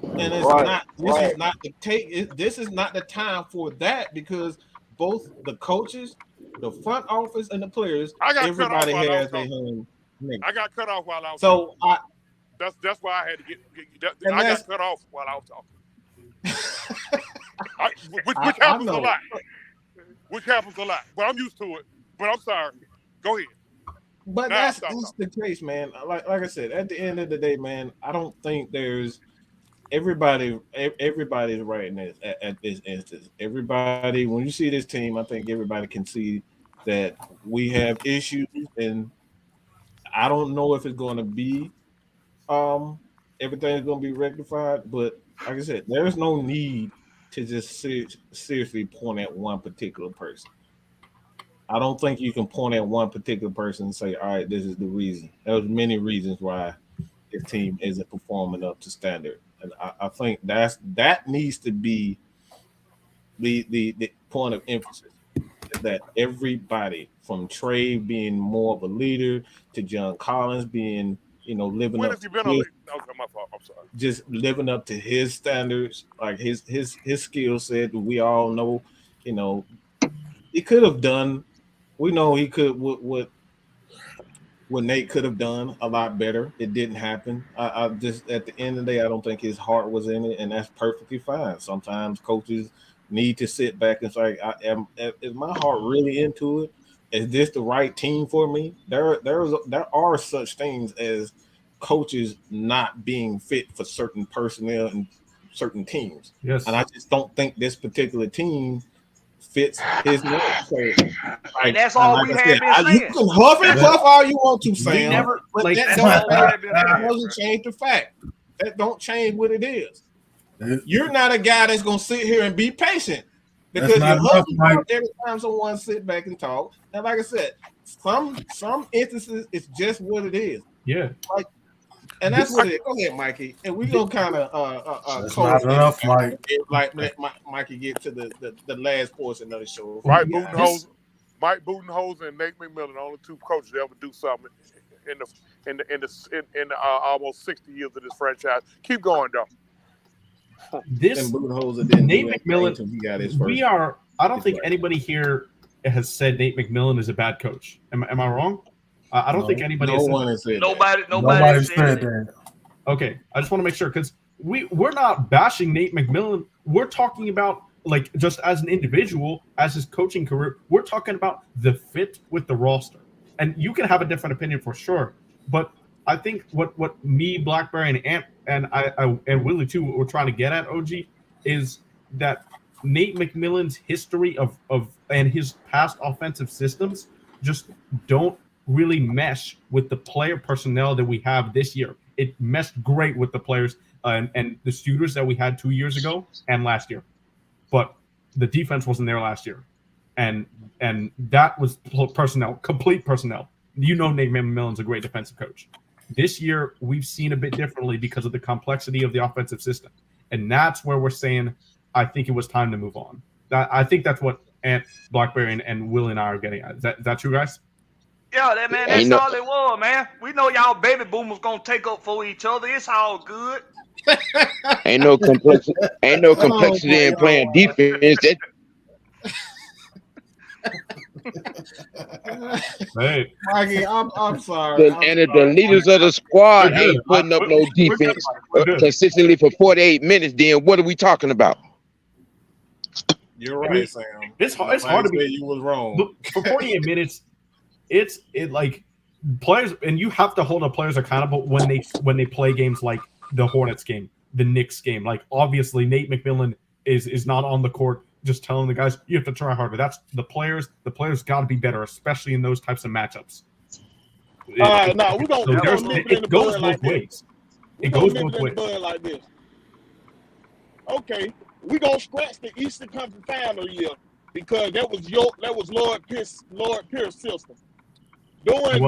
and it's not. This is not the take. This is not the time for that, because both the coaches, the front office, and the players, everybody has their own. I got cut off while I was talking. That's why I had to get I got cut off while I was talking. Which happens a lot. Which happens a lot. But I'm used to it. But I'm sorry. Go ahead. But that's the case, man. Like I said, at the end of the day, man, I don't think there's everybody's right in this at this instance. Everybody, when you see this team, I think everybody can see that we have issues, and I don't know if it's going to be everything's going to be rectified, but like I said, there's no need to just seriously point at one particular person. I don't think you can point at one particular person and say, all right, this is the reason. There's many reasons why this team isn't performing up to standard. And I think that needs to be the point of emphasis, that everybody, from Trey being more of a leader to John Collins being, living up to just living up to his standards, like his skill set. We all know, he could have done. We know he could what Nate could have done a lot better. It didn't happen. I just, at the end of the day, I don't think his heart was in it, and that's perfectly fine. Sometimes coaches need to sit back and say, is my heart really into it? Is this the right team for me? There are such things as coaches not being fit for certain personnel and certain teams. Yes. And I just don't think this particular team fits his name. So, and that's all we have been saying. You can huff and puff all you want to, Sam. But that doesn't change the fact. That don't change what it is. You're not a guy that's going to sit here and be patient, because you huff and puff every time someone sit back and talk. And like I said, some instances it's just what it is. Yeah. And that's what it is. Go ahead, Mikey. And we're going to kind of not enough, Mike. Let Mikey get to the last portion of the show. Right, Mike Budenholzer and Nate McMillan, the only two coaches that ever do something in the almost 60 years of this franchise. Keep going, though. Nate McMillan, I don't think anybody here has said Nate McMillan is a bad coach. Am I wrong? I don't think anybody has said that. Nobody said that. Okay, I just want to make sure, because we're not bashing Nate McMillan. We're talking about, like, just as an individual, as his coaching career, we're talking about the fit with the roster. And you can have a different opinion for sure, but I think what me, Blackberry, and Willie too, what we're trying to get at, OG, is that Nate McMillan's history of and his past offensive systems just don't really mesh with the player personnel that we have this year. It meshed great with the players and the shooters that we had 2 years ago and last year. But the defense wasn't there last year, and that was personnel, complete personnel. You know, Nate McMillan's a great defensive coach. This year, we've seen a bit differently because of the complexity of the offensive system, and that's where we're saying, I think it was time to move on. I think that's what Ant, Blackberry, and Will and I are getting at. Is that true, guys? Yeah, that's all it was, man. We know y'all baby boomers gonna take up for each other. It's all good. Ain't no complexity in playing defense. Hey, Maggie, I'm sorry. The leaders of the squad ain't putting up no defense consistently for 48 minutes. Then what are we talking about? You're right, Sam. It's hard to be. You was wrong. For 48 minutes, it like players, and you have to hold the players accountable when they play games like the Hornets game, the Knicks game. Like obviously, Nate McMillan is not on the court just telling the guys you have to try harder. That's the players. The players got to be better, especially in those types of matchups. No, we're gonna it goes both ways. It goes both ways. Like this. Okay, we're gonna scratch the Eastern Conference Final year because that was Lord Pierce system. Doing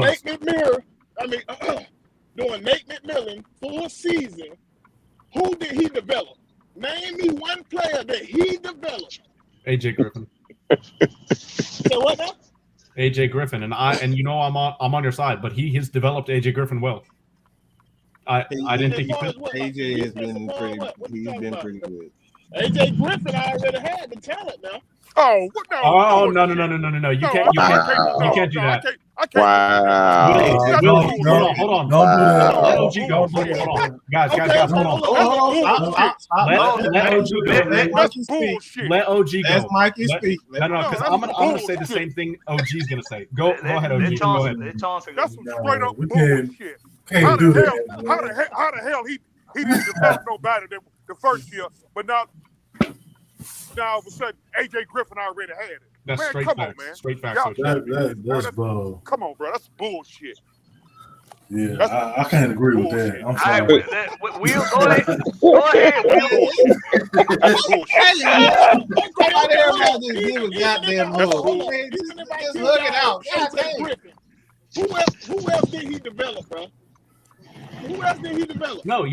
Nate McMillan full season, who did he develop? Name me one player that he developed. AJ Griffin. So what now? AJ Griffin, and you know I'm on your side, but he has developed AJ Griffin well. I didn't think he could. AJ has been pretty good. AJ Griffin already had the talent now. Oh, what no? Oh no! You can't do that. I can't. Wow. Will, hold on. Let OG go. Hold on. Guys, hold on. Let OG go. Let OG go. That's Mikey speak. No, because I'm gonna say the same thing OG's gonna say. Go ahead, OG. Go ahead. That's some straight up bullshit. Can't do that. How the hell he didn't develop nobody the first year, but now all of a sudden AJ Griffin already had it. That's man, straight come facts. on, man. Straight facts. That's bull. Come on, bro. That's bullshit. Yeah, I can't agree with that. I'm sorry. We'll go ahead. Go ahead, Just look it out. Who else did he develop, bro? Who else did he develop? No,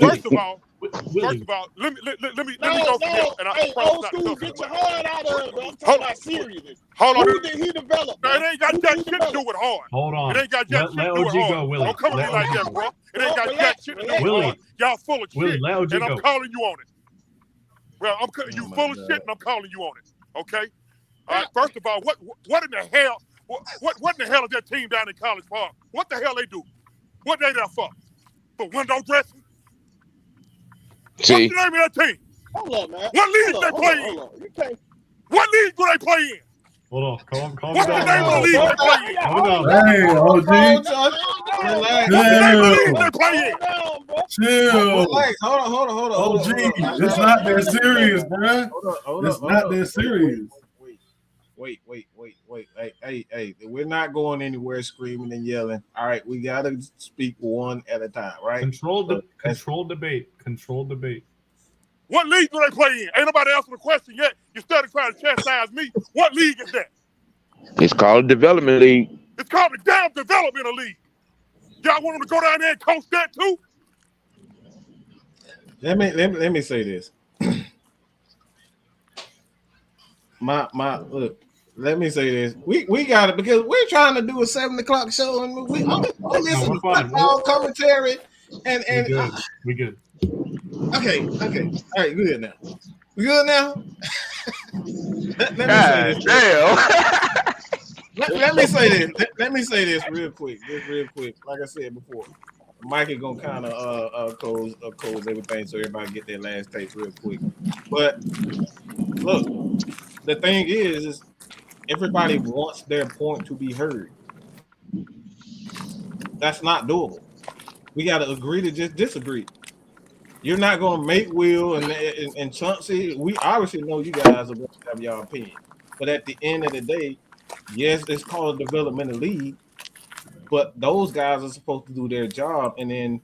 first of all, let me go for this. And I old school, get your heart out of it, bro. I'm talking about seriously. Hold on. Who did he develop? No, it ain't got jack shit to do with hard. Hold on. It ain't got jack shit to do with hard. Don't come at me like that, bro. It ain't got jack shit to do with hard. Y'all full of shit, and I'm calling you on it. Well, you full of shit, and I'm calling you on it. Okay. All right. First of all, what in the hell? What in the hell is that team down in College Park? What the hell they do? What they there for? For window dressing? See? What's the name of that team? Hold on, man. What league they play in? What league do they play in? Hold on, calm What's the name of the league they play in? Hold on. Hey, OG. What's the name of the league they play in? Chill. Hold on. OG, it's not that serious, bro. It's not that serious. Wait. Hey, we're not going anywhere screaming and yelling. All right, we got to speak one at a time, right? Control debate. What league do they play in? Ain't nobody answering the question yet. You started trying to chastise me. What league is that? It's called a development league. It's called a damn developmental league. Y'all want them to go down there and coach that too? Let me say this. Look. Let me say this. We got it because we're trying to do a 7 o'clock show and I'm listening to football commentary and we good. Okay. All right, good now. We good now? Let me say this real quick. Like I said before, Mike is gonna kind of close everything so everybody get their last take real quick. But look, the thing is everybody wants their point to be heard. That's not doable. We got to agree to just disagree. You're not going to make Will and Chauncey. We obviously know you guys are going to have your opinion. But at the end of the day, yes, it's called a developmental league, but those guys are supposed to do their job. And then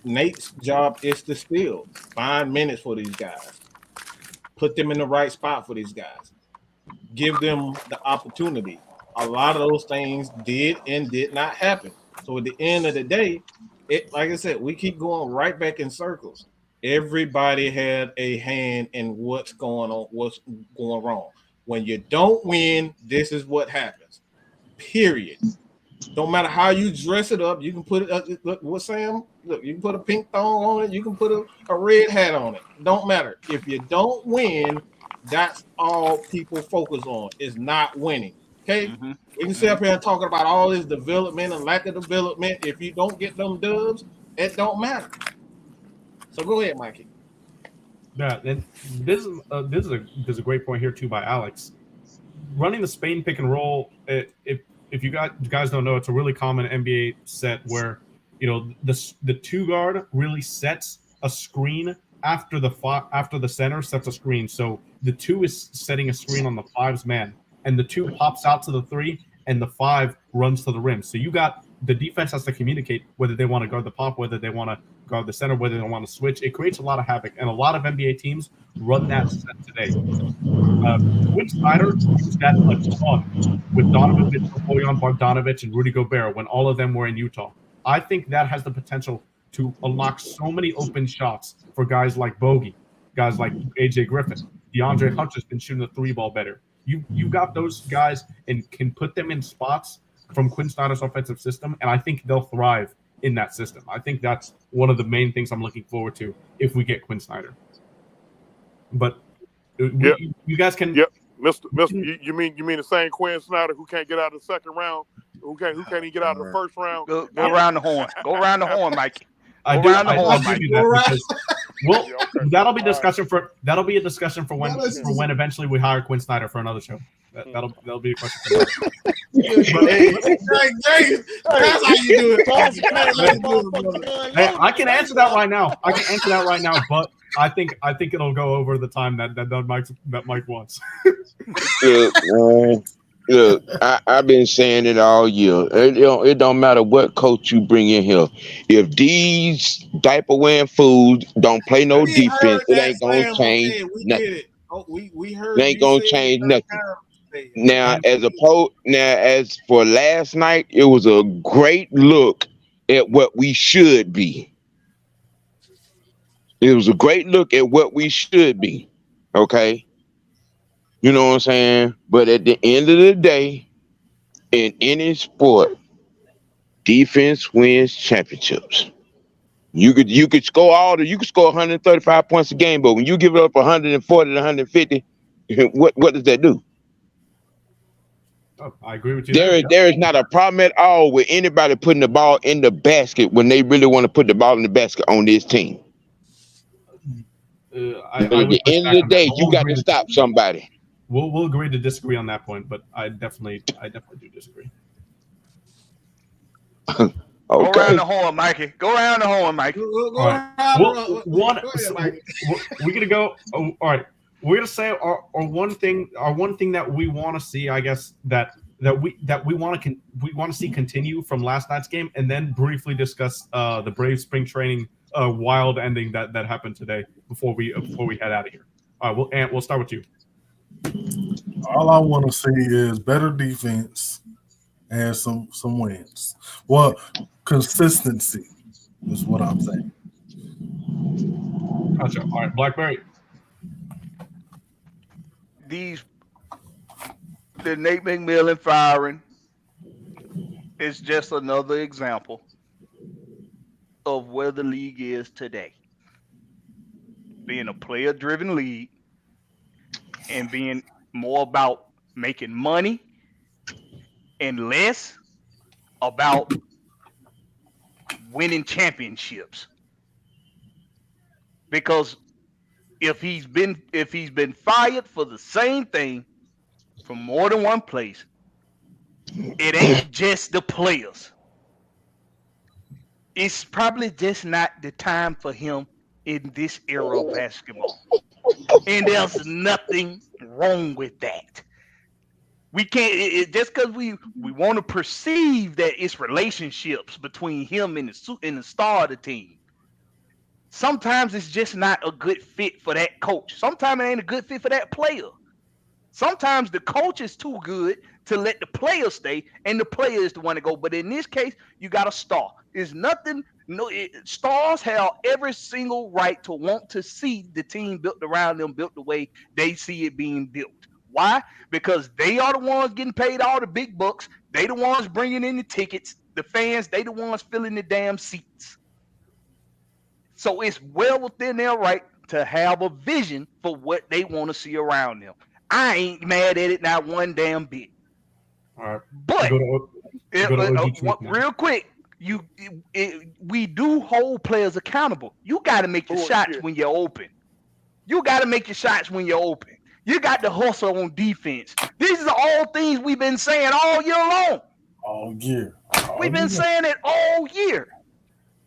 Nate's job is to still find minutes for these guys. put them in the right spot for these guys. Give them the opportunity. A lot of those things did and did not happen. So at the end of the day, like I said, we keep going right back in circles. Everybody had a hand in what's going on, what's going wrong. When you don't win, this is what happens. Period. Don't matter how you dress it up. You can put it. Look, what Sam? Look, you can put a pink thong on it. You can put a red hat on it. Don't matter. If you don't win, that's all people focus on. Is not winning. Okay. Mm-hmm. We can sit up here and talking about all this development and lack of development. If you don't get them dubs, it don't matter. So go ahead, Mikey. Yeah, and this is a great point here too by Alex. Running the Spain pick and roll. If you guys don't know, it's a really common NBA set where the two guard really sets a screen after the center sets a screen. So the two is setting a screen on the five's man, and the two pops out to the three, and the five runs to the rim. So you got the defense has to communicate whether they want to guard the pop, whether they want to guard the center, whether they want to switch. It creates a lot of havoc, and a lot of NBA teams run that set today. Quinn Snyder used that a ton with Donovan Mitchell, Bojan Bogdanovic, and Rudy Gobert when all of them were in Utah. I think that has the potential to unlock so many open shots for guys like Bogey, guys like AJ Griffin. DeAndre Hunter's been shooting the three ball better. You got those guys and can put them in spots from Quinn Snyder's offensive system, and I think they'll thrive in that system. I think that's one of the main things I'm looking forward to if we get Quinn Snyder. But you guys can. Yep, Mister. You mean the same Quinn Snyder who can't get out of the second round? Who can't even get out of the first round? Go around the horn. Go around the horn, Mikey. I do that because that'll be a discussion for when eventually we hire Quinn Snyder for another show. That'll be a question. That's how you do it. Hey, I can answer that right now. But I think it'll go over the time that Mike wants. Look, I've been saying it all year. It don't matter what coach you bring in here. If these diaper wearing fools don't play no defense, it ain't gonna change nothing. We heard it ain't gonna change nothing. Now, as for last night, it was a great look at what we should be. It was a great look at what we should be. Okay. You know what I'm saying? But at the end of the day, in any sport, defense wins championships. You could score 135 points a game, but when you give it up 140 to 150, what does that do? Oh, I agree with you. There is not a problem at all with anybody putting the ball in the basket when they really want to put the ball in the basket on this team. At the end of the day, you got to stop somebody. We'll agree to disagree on that point, but I definitely do disagree. Okay. Go around the horn, Mikey. Go around the horn, Mikey. We're gonna go. All right. We're gonna say our one thing that we want to see, I guess that we want to see continue from last night's game, and then briefly discuss the Braves spring training wild ending that happened today before we head out of here. All right. We'll start with you. All I want to see is better defense and some wins. Well, consistency is what I'm saying. Gotcha. All right, Blackberry. The Nate McMillan firing is just another example of where the league is today. Being a player-driven league and being more about making money and less about winning championships. Because if he's been fired for the same thing from more than one place, it ain't just the players. It's probably just not the time for him in this era of basketball. And there's nothing wrong with that. We can't just because we want to perceive that it's relationships between him and the star of the team. Sometimes it's just not a good fit for that coach. Sometimes it ain't a good fit for that player. Sometimes the coach is too good to let the player stay, and the player is the one to go. But in this case, you got a star. It's nothing. Stars have every single right to want to see the team built around them, built the way they see it being built. Why? Because they are the ones getting paid all the big bucks. They the ones bringing in the tickets. The fans, they the ones filling the damn seats. So it's well within their right to have a vision for what they want to see around them. I ain't mad at it not one damn bit. All right. But real quick, we do hold players accountable. You got to make your shots when you're open. You got to make your shots when you're open. You got to hustle on defense. These are all things we've been saying all year long. All year. We've been saying it all year.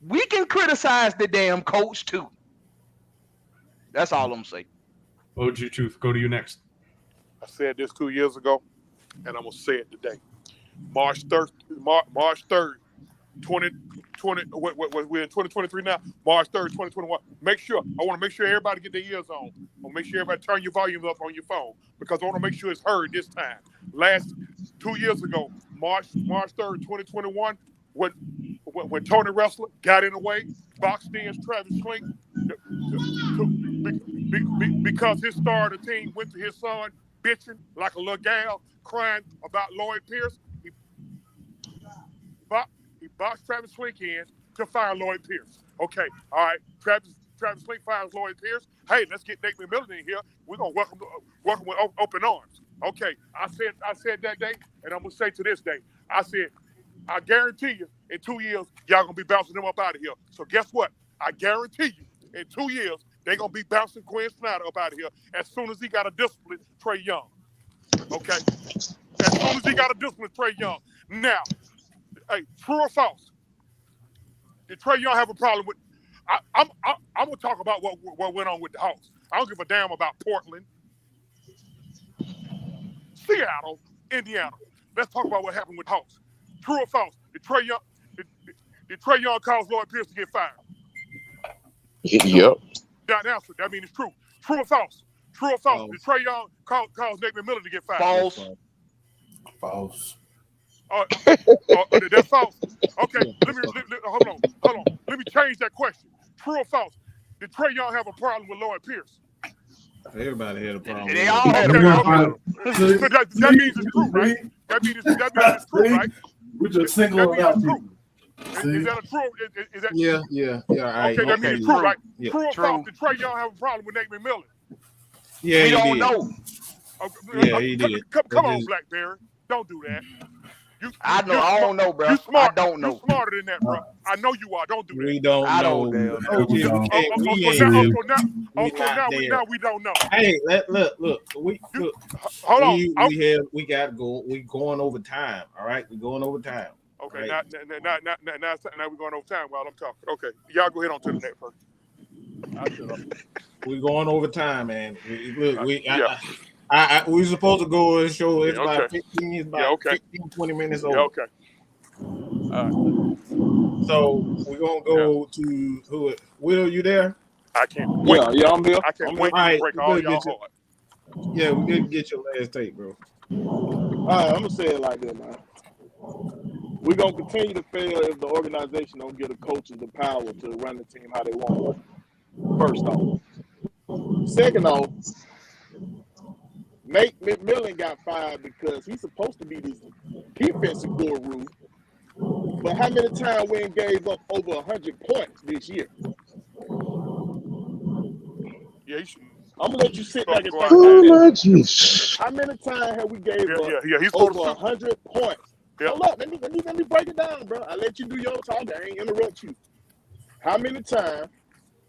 We can criticize the damn coach too. That's all I'm saying. OG Truth, go to you next. I said this 2 years ago, and I'm gonna say it today. March 3rd, 2020. We're in 2023 now. March 3rd, 2021. I want to make sure everybody get their ears on. I want to make sure everybody turn your volume up on your phone because I want to make sure it's heard this time. Last 2 years ago, March 3rd, 2021, when Tony Wrestler got in the way, boxed in Travis Slink, because his star of the team went to his son bitching like a little gal, crying about Lloyd Pierce. He boxed Travis Slink in to fire Lloyd Pierce. Okay, all right. Travis Slink fires Lloyd Pierce. Hey, let's get Nate McMillan in here. We're gonna welcome with open arms. Okay, I said that day, and I'm gonna say to this day, I said, I guarantee you, in 2 years, y'all gonna be bouncing them up out of here. So guess what? I guarantee you, in 2 years, they're gonna be bouncing Quinn Snyder up out of here as soon as he got a discipline Trae Young. Okay? As soon as he got a discipline Trae Young. Now, hey, true or false? Did Trae Young have a problem with? I'm gonna talk about what went on with the Hawks. I don't give a damn about Portland, Seattle, Indiana. Let's talk about what happened with the Hawks. True or false? Did Trae Young cause Lloyd Pierce to get fired? Yep. That answer. That means it's true. True or false? True or false? Did Trae Young cause Nate McMillan to get fired? False. False. That's false. Okay, hold on. Let me change that question. True or false? Did Trae Young have a problem with Lloyd Pierce? Everybody had a problem. They all had a problem. So that means it's true, right? That means it's true, right? We just single out people. Is that a true? Is that? Yeah. Right. Okay, that means it's true, right? Yeah. True or false? Did Trae Young have a problem with Nate McMillan? Yeah, we don't know. Yeah, he did. Come on, Blackberry. Don't do that. I don't know, bro. I don't know. You're smarter than that, bro. I know you are. Don't do that. We don't know. Now we don't know. Hey, look. Hold on. We got to go. We going over time. All right, we're going over time. Okay, right? now we're going over time while I'm talking. Okay, y'all go ahead on to the next person. We're going over time, man. We're supposed to go and show it's about 15, 20 minutes over. Yeah, okay. So we're gonna go to who? Will, you there? I can't wait. Yeah, I'm here. I can't wait to break all y'all heart. Yeah, we didn't get your last tape, bro. All right, I'm gonna say it like that, man. We're gonna continue to fail if the organization don't give the coaches the power to run the team how they want. First off. Second off, Nate McMillan got fired because he's supposed to be this defensive guru. But how many times we gave up over 100 points this year? Yeah, you should. I'm gonna let you sit back and think about that. How many times have we gave up he's over 100 points? Yeah. Hold up, let me break it down, bro. I let you do your talk. I ain't interrupt you. How many times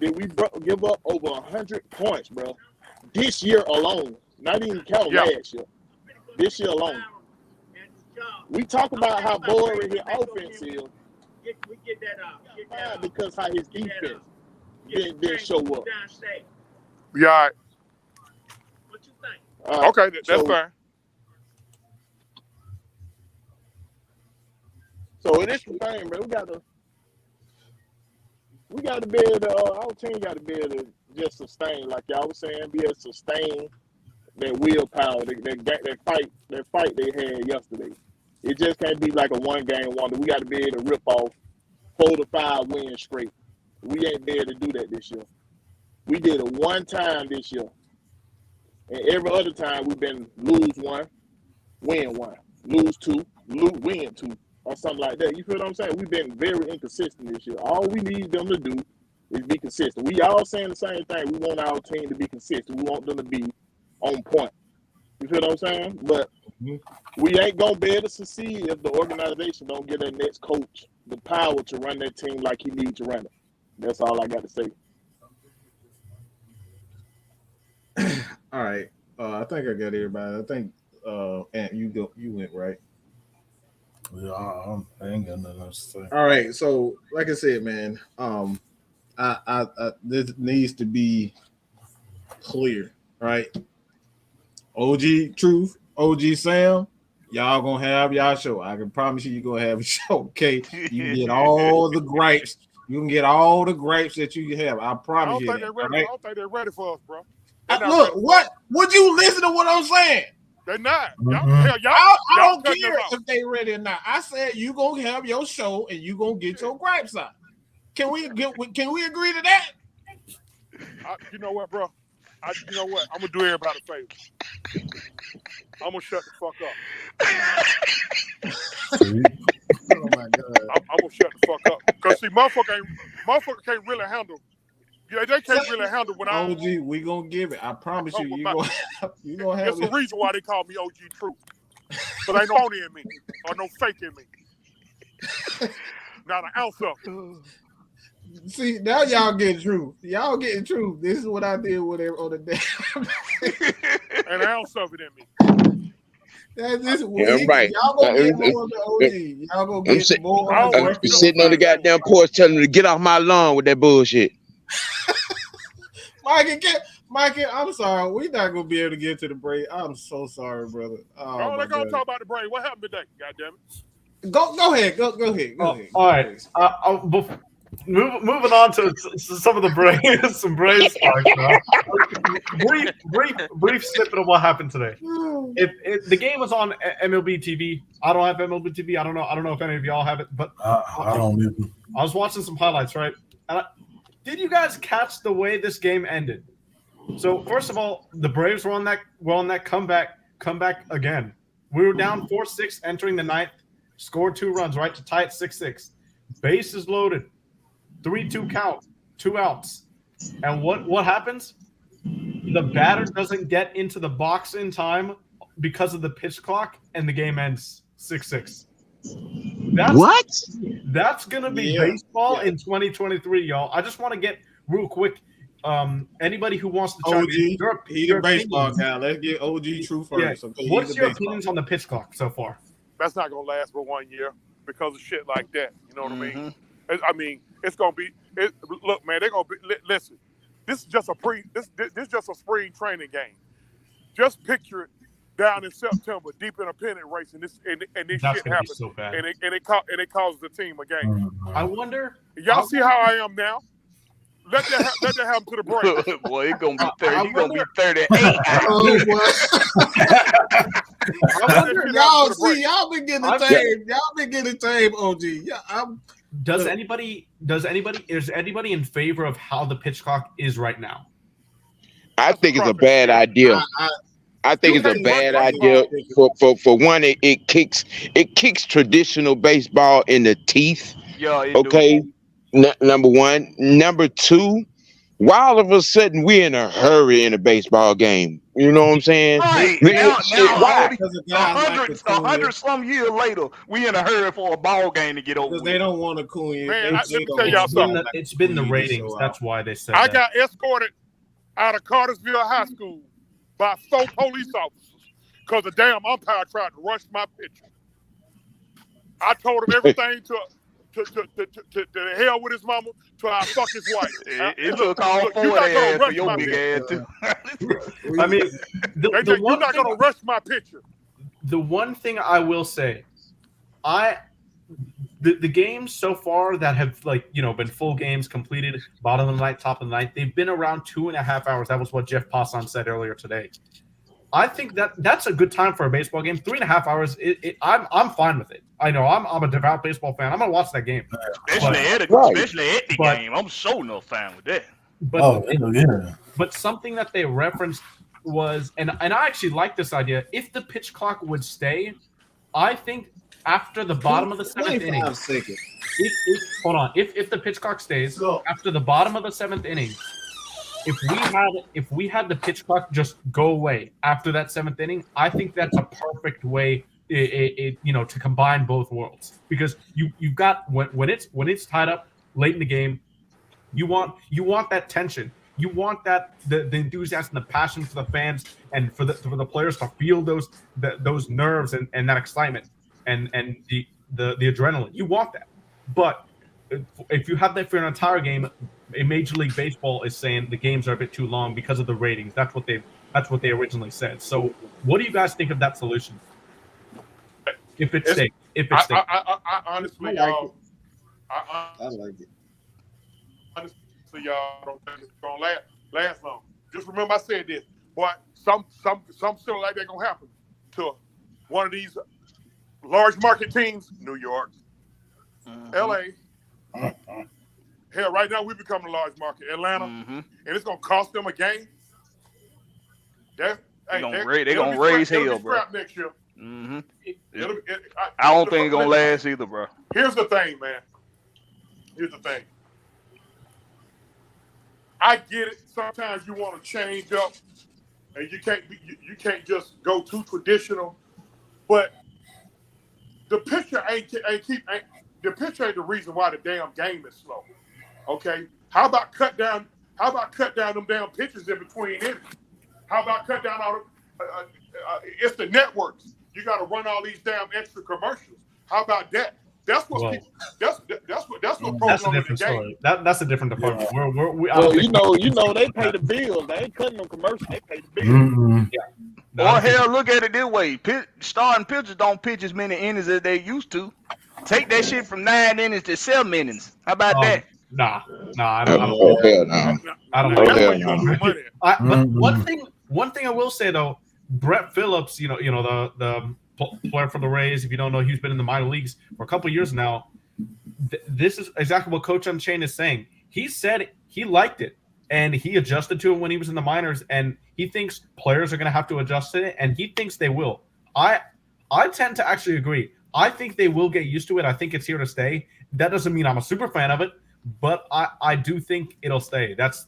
did we give up over 100 points, bro? This year alone. Not even count last year. This year alone. We talk about how boring his offense is. We get that out. Because how his defense didn't show up. Yeah. All right. What you think? Okay, that's fine. So it is the thing, man. we got to be able to. Our team got to be able to just sustain, like y'all was saying, be able to sustain that willpower, that fight they had yesterday. It just can't be like a one-game wonder. We got to be able to rip off 4 to 5 wins straight. We ain't been able to do that this year. We did it one time this year. And every other time we've been lose 1, win 1, lose 2, win 2, or something like that. You feel what I'm saying? We've been very inconsistent this year. All we need them to do is be consistent. We all saying the same thing. We want our team to be consistent. We want them to be on point. You feel what I'm saying? But we ain't going to be able to succeed if the organization don't get their next coach the power to run that team like he needs to run it. That's all I got to say. All right. I think I got everybody. I think Ant, you went right. Yeah, I ain't got nothing else to say. All right. So, like I said, man, I this needs to be clear, right? OG Truth, OG Sam, y'all gonna have y'all show. I can promise you're gonna have a show. Okay, you can get all the gripes. You can get all the gripes that you have. I promise you. I don't think they're ready for us, bro. Look, what? Would you listen to what I'm saying? They're not. I don't care if they ready or not. I said you gonna have your show and you gonna get your gripes out. Can we agree to that? You know what, bro? You know what? I'm gonna do everybody a favor. I'm gonna shut the fuck up. Oh my god! I'm gonna shut the fuck up. Cause see, motherfucker can't really handle. Yeah, they can't really handle when OG, we gonna give it. I promise you, you gonna have. That's the reason why they call me OG Truth. But ain't no phony in me or no fake in me. Not an ounce of it. See, now y'all getting truth. Y'all getting truth. This is what I did with it on the day. And an ounce of it in me. Right. Y'all gonna get more of the OG. Y'all gonna get more. I'm sitting on the goddamn porch telling them to get off my lawn with that bullshit. Mikey, I'm sorry. We're not gonna be able to get to the break. I'm so sorry, brother. Oh, they're gonna talk about the break. What happened today? Goddamn it. Go ahead. Go ahead. All right. Moving on to some of the Braves, some Braves talk. Brief snippet of what happened today. If the game was on MLB TV, I don't have MLB TV. I don't know if any of y'all have it, but I don't either. I was watching some highlights, right? And did you guys catch the way this game ended? So first of all, the Braves were on that comeback again. We were down 4-6 entering the ninth, scored 2 runs, right, to tie it 6-6. Bases loaded, 3-2 count, 2 outs. And what happens? The batter doesn't get into the box in time because of the pitch clock, and the game ends 6-6. That's gonna be baseball in 2023, y'all. I just want to get real quick. Anybody who wants to chime in, he's a baseball guy. Let's get OG True first. Yeah. Okay, what's your opinions on the pitch clock so far? That's not gonna last for 1 year because of shit like that. You know what I mean? I mean, it's gonna be. Look, man, they're gonna be. Listen, this is just this just a spring training game. Just picture it down in September, deep in a pennant race, and this shit happens, so bad. and it causes the team a game. I wonder. Y'all see how I am now? Let that happen to the break. Boy, it's gonna be 30. He's gonna be 38. Y'all been getting tame. Y'all been getting tame, OG. Yeah, Is anybody in favor of how the pitch clock is right now? I think it's a bad idea. I think it's a bad idea. For one, it kicks traditional baseball in the teeth. Yeah. Okay. Number one. Number two, why all of a sudden we're in a hurry in a baseball game? You know what I'm saying? Right. Now 100 some years later, we in a hurry for a ball game to get over. Because they don't want to cool you. Man, let me tell y'all something. It's been the ratings. That's why they said I got escorted out of Cartersville High School by 4 police officers because the damn umpire tried to rush my pitcher. I told him everything to hell with his mama, to I fuck his wife. It took all 4 ass for your big ass too. I mean, you're not gonna rush my pitcher. The one thing I will say, the games so far that have been full games completed, bottom of the night, top of the night, they've been around 2.5 hours. That was what Jeff Passan said earlier today. I think that's a good time for a baseball game. 3.5 hours. I'm fine with it. I know I'm a devout baseball fan. I'm gonna watch that game, especially at the game. I'm so no fan with that. But something that they referenced was, and I actually like this idea. If the pitch clock would stay, I think after the bottom of the seventh inning, if the pitch clock stays after the bottom of the seventh inning. If we had the pitch clock just go away after that seventh inning, I think that's a perfect way, to combine both worlds, because you've got when it's tied up late in the game, you want that tension, you want that the enthusiasm, the passion for the fans and for the players to feel those nerves and that excitement and the adrenaline. You want that, but if you have that for an entire game, Major League Baseball is saying the games are a bit too long because of the ratings. That's what they originally said. So, what do you guys think of that solution? If it stays, I honestly, I like it. Honestly, y'all don't think it's gonna last long. Just remember, I said this, boy. Some shit like that gonna happen to one of these large market teams, New York, LA. Hell, right now we become a large market, Atlanta, and it's gonna cost them a game. They're gonna raise hell, bro. Next year. I don't think it's gonna last either, bro. Here's the thing, man. Here's the thing. I get it. Sometimes you want to change up, and you can't just go too traditional. But the pitcher ain't the reason why the damn game is slow. Okay, how about cut down them damn pitches in between innings? How about cut down all it's the networks. You got to run all these damn extra commercials. How about that? That's what people. That's what that's a different story. That's a different department. Yeah. They pay the bills. They ain't cutting them commercials. They pay the bills. Or hell, look at it this way: starting pitchers don't pitch as many innings as they used to. Take that shit from 9 innings to 7 innings. How about that? Nah, I don't know. But one thing I will say though, Brett Phillips, the player for the Rays. If you don't know, he's been in the minor leagues for a couple of years now. This is exactly what Coach Unchained is saying. He said he liked it and he adjusted to it when he was in the minors, and he thinks players are going to have to adjust to it, and he thinks they will. I tend to actually agree. I think they will get used to it. I think it's here to stay. That doesn't mean I'm a super fan of it, but I do think it'll stay. That's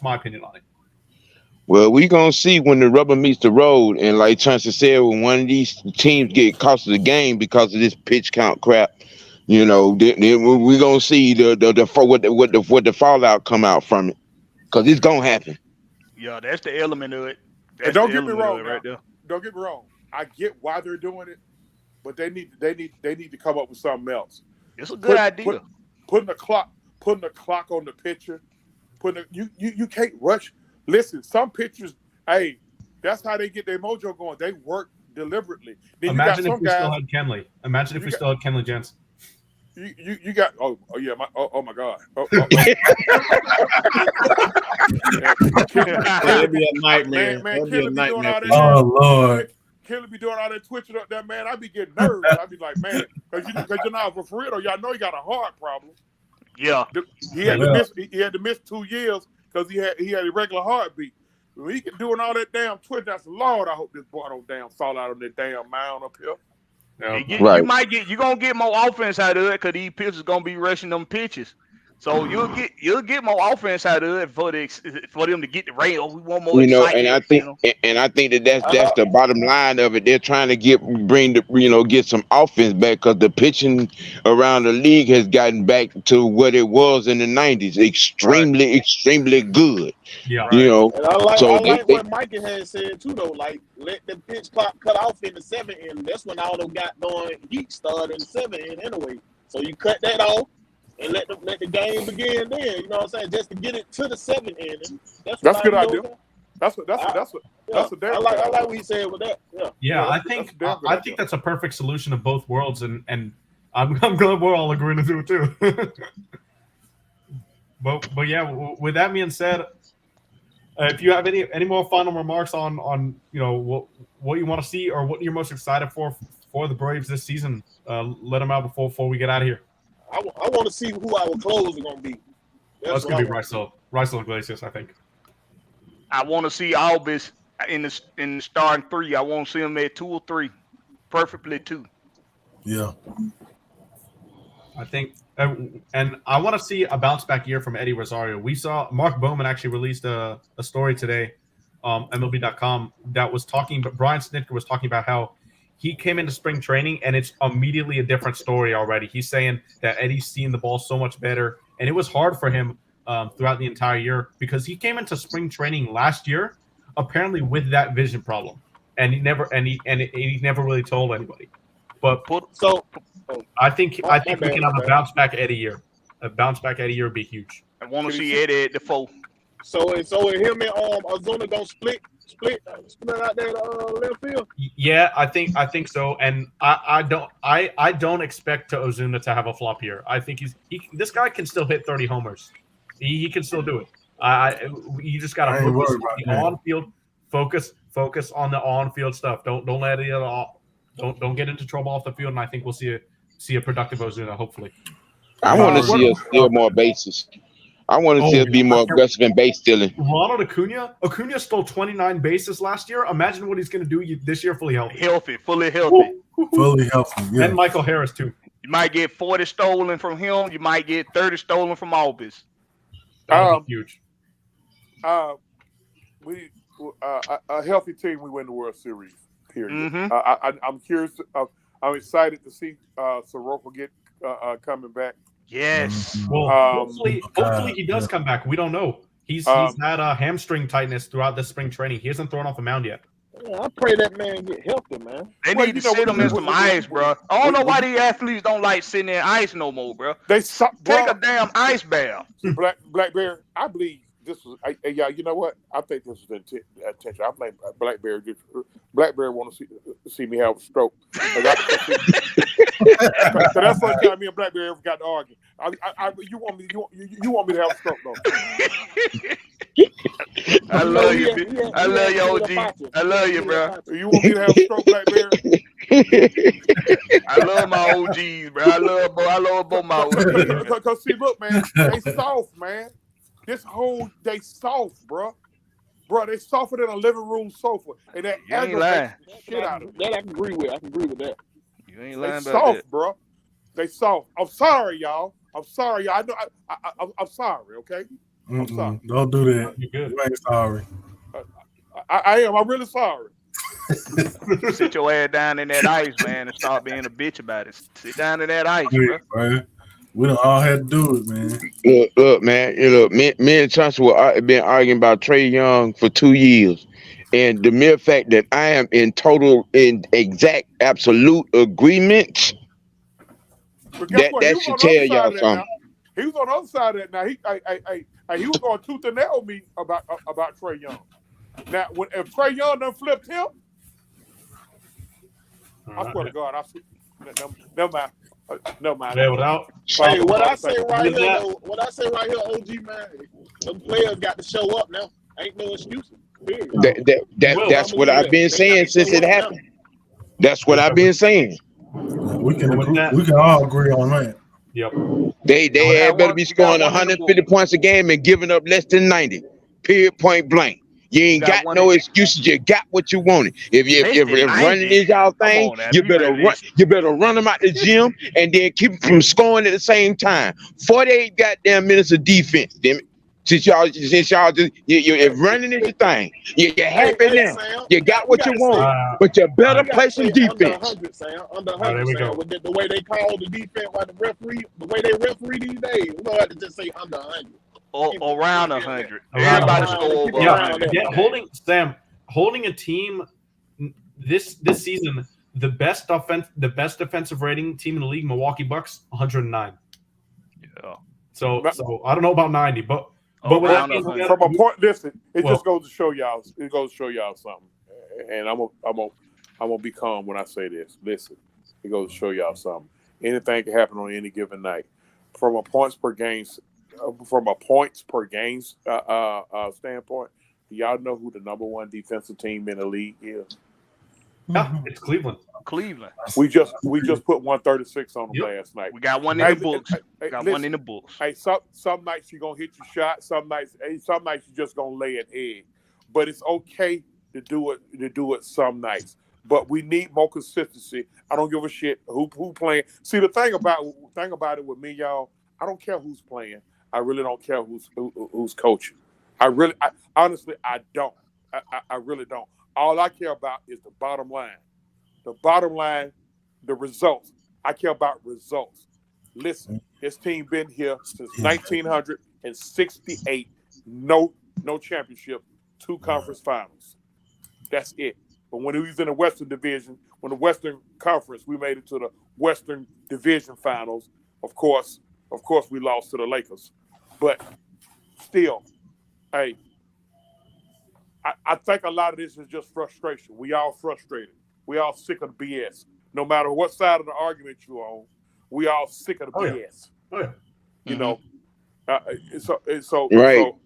my opinion on it. Well, we're going to see when the rubber meets the road. And like Chancellor said, when one of these teams get cost of the game because of this pitch count crap, then we're going to see what the fallout come out from it. Because it's going to happen. Yeah, that's the element of it. And don't get me wrong. Right there. Don't get me wrong. I get why they're doing it, but they need to come up with something else. It's a good idea. Putting a clock on the pitcher. You can't rush. Listen, some pitchers, hey, that's how they get their mojo going. They work deliberately. Then Imagine if we still had Kenley. Imagine if we still had Kenley Jansen. You got oh my God. It'd be a nightmare. Man, Kelly be doing all that. Oh Lord. Kelly be doing all that twitching up there, man. I be getting nervous. I be like, man, because you know, for real though, y'all know he got a heart problem. Yeah. He had to miss 2 years because he had a regular heartbeat. When he doing all that damn twitch, that's Lord. I hope this boy don't damn fall out on that damn mound up here. Right. You're gonna get more offense out of it because these pitchers gonna be rushing them pitches. So you'll get more offense out of it for them to get the rain. We want more. And I think that's the bottom line of it. They're trying to get some offense back because the pitching around the league has gotten back to what it was in the 90s, extremely good. Yeah, And I like what Mikey had said too, though. Like, let the pitch clock cut off in the 7th inning. That's when all them got going heat started in the 7th inning anyway. So you cut that off and let the game begin then. You know what I'm saying? Just to get it to the 7th inning. That's a good idea. That's a damn. I like what he said with that. Yeah. I think that's a perfect solution of both worlds, and I'm glad we're all agreeing to it too. but yeah, with that being said, if you have any more final remarks on what you want to see or what you're most excited for the Braves this season, let them out before we get out of here. I want to see who our clothes are gonna be. That's gonna be Raisel Iglesias, I think. I want to see Albus in the starting 3. I want to see him at 2 or 3, perfectly 2. Yeah. I think, and I want to see a bounce back year from Eddie Rosario. We saw Mark Bowman actually released a story today, MLB.com, that was talking, but Brian Snitker was talking about how he came into spring training and it's immediately a different story already. He's saying that Eddie's seeing the ball so much better, and it was hard for him throughout the entire year because he came into spring training last year apparently with that vision problem, and he never really told anybody. But I think we can have a bounce back Eddie year. A bounce back Eddie year would be huge. I want to see Eddie at the 4. So him and Ozuna gonna split out there left field. Yeah, I think so. And I don't expect Ozuna to have a flop year. I think this guy can still hit 30 homers. He can still do it. You just gotta focus on the on field. Focus on the on field stuff. Don't let it all. Don't get into trouble off the field. And I think we'll see a productive Ozuna hopefully. I want to see us steal more bases. I want to see us be more aggressive in base stealing. Ronald Acuna stole 29 bases last year. Imagine what he's going to do this year fully healthy. Fully healthy. Fully healthy, yeah. And Michael Harris, too. You might get 40 stolen from him. You might get 30 stolen from Albus. That would be huge. A healthy team, we win the World Series, period. Mm-hmm. I'm curious. I'm excited to see Soroka get coming back. Yes. Well, hopefully he does come back. We don't know. He's had a hamstring tightness throughout the spring training. He hasn't thrown off the mound yet. Yeah, I pray that man get healthy, man. They need to sit him in some ice, bro. I don't know why these athletes don't like sitting in ice no more, bro. Take a damn ice bath. Blackberry, I believe this was. Yeah, you know what? I think this was intentional. I blame Blackberry. Blackberry want to see me have a stroke. So that's the first time me and Blackberry ever got to argue. You want me to have a stroke, though? I love you. I love you, OG. I love you, bro. You want me to have a stroke, Blackberry? I love my OGs, bro. I love both my OGs. Because see, look, man, they soft, man. They soft, bro. Bro, they softer than a living room sofa, and that aggravates the shit out of it. That I can agree with. I can agree with that. You ain't lying about soft, that, bro. They soft. I'm sorry, y'all. I know. I'm sorry. Okay. I'm sorry. Don't do that. You ain't sorry. I am. I'm really sorry. Sit your ass down in that ice, man, and start being a bitch about it. Sit down in that ice, bro. Right. We don't all had to do it, man. Look, man. Me and Chauncey have been arguing about Trey Young for 2 years. And the mere fact that I am in exact, absolute agreement, that should tell y'all something. He was on the other side of that. Now he was going tooth and nail me about Trey Young. Now, if Trey Young done flipped him, I swear to God, never mind. No man. Hey, what I say right here, OG man, them players got to show up now. Ain't no excuses. That's what I've been saying since it happened. That's what I've been saying. We can all agree on that. Yep. They had better be scoring 150 points a game and giving up less than 90. Period. Point blank. You ain't got no excuses. You got what you wanted. If running is y'all thing, you better run. You better run them out the gym and then keep them from scoring at the same time. 48 goddamn minutes of defense. Damn it. Since y'all just if running is your thing, you're happy now. Sam, you got what you want, but you better play some defense. Under 100, Sam, with the way they call the defense, like the way they referee these days, we don't have to just say under 100. Or around 100. Everybody score over 100. Yeah, holding a team this season, the best defensive rating team in the league, Milwaukee Bucks, 109. Yeah. So I don't know about 90, but from a point, listen, just goes to show y'all. It goes to show y'all something, and I'm gonna be calm when I say this. Listen, it goes to show y'all something. Anything can happen on any given night. From a points per game standpoint, y'all know who the number one defensive team in the league is? Yeah, it's Cleveland. Cleveland. We just put 136 on them last night. We got one in the books. One in the books. Hey, some nights you're gonna hit your shot. Some nights you're just gonna lay an egg. But it's okay to do it some nights. But we need more consistency. I don't give a shit who playing. See, the thing about it with me, y'all, I don't care who's playing. I really don't care who's coaching. Honestly, I don't. I really don't. All I care about is the bottom line. The bottom line, the results. I care about results. Listen, this team been here since 1968. No championship, 2 conference finals. That's it. But when we was in the Western Division, when the Western Conference, we made it to the Western Division Finals. Of course, we lost to the Lakers. But still, hey, I think a lot of this is just frustration. We all frustrated. We all sick of the BS. No matter what side of the argument you're on, we all sick of the BS. Oh, yeah. You know, right.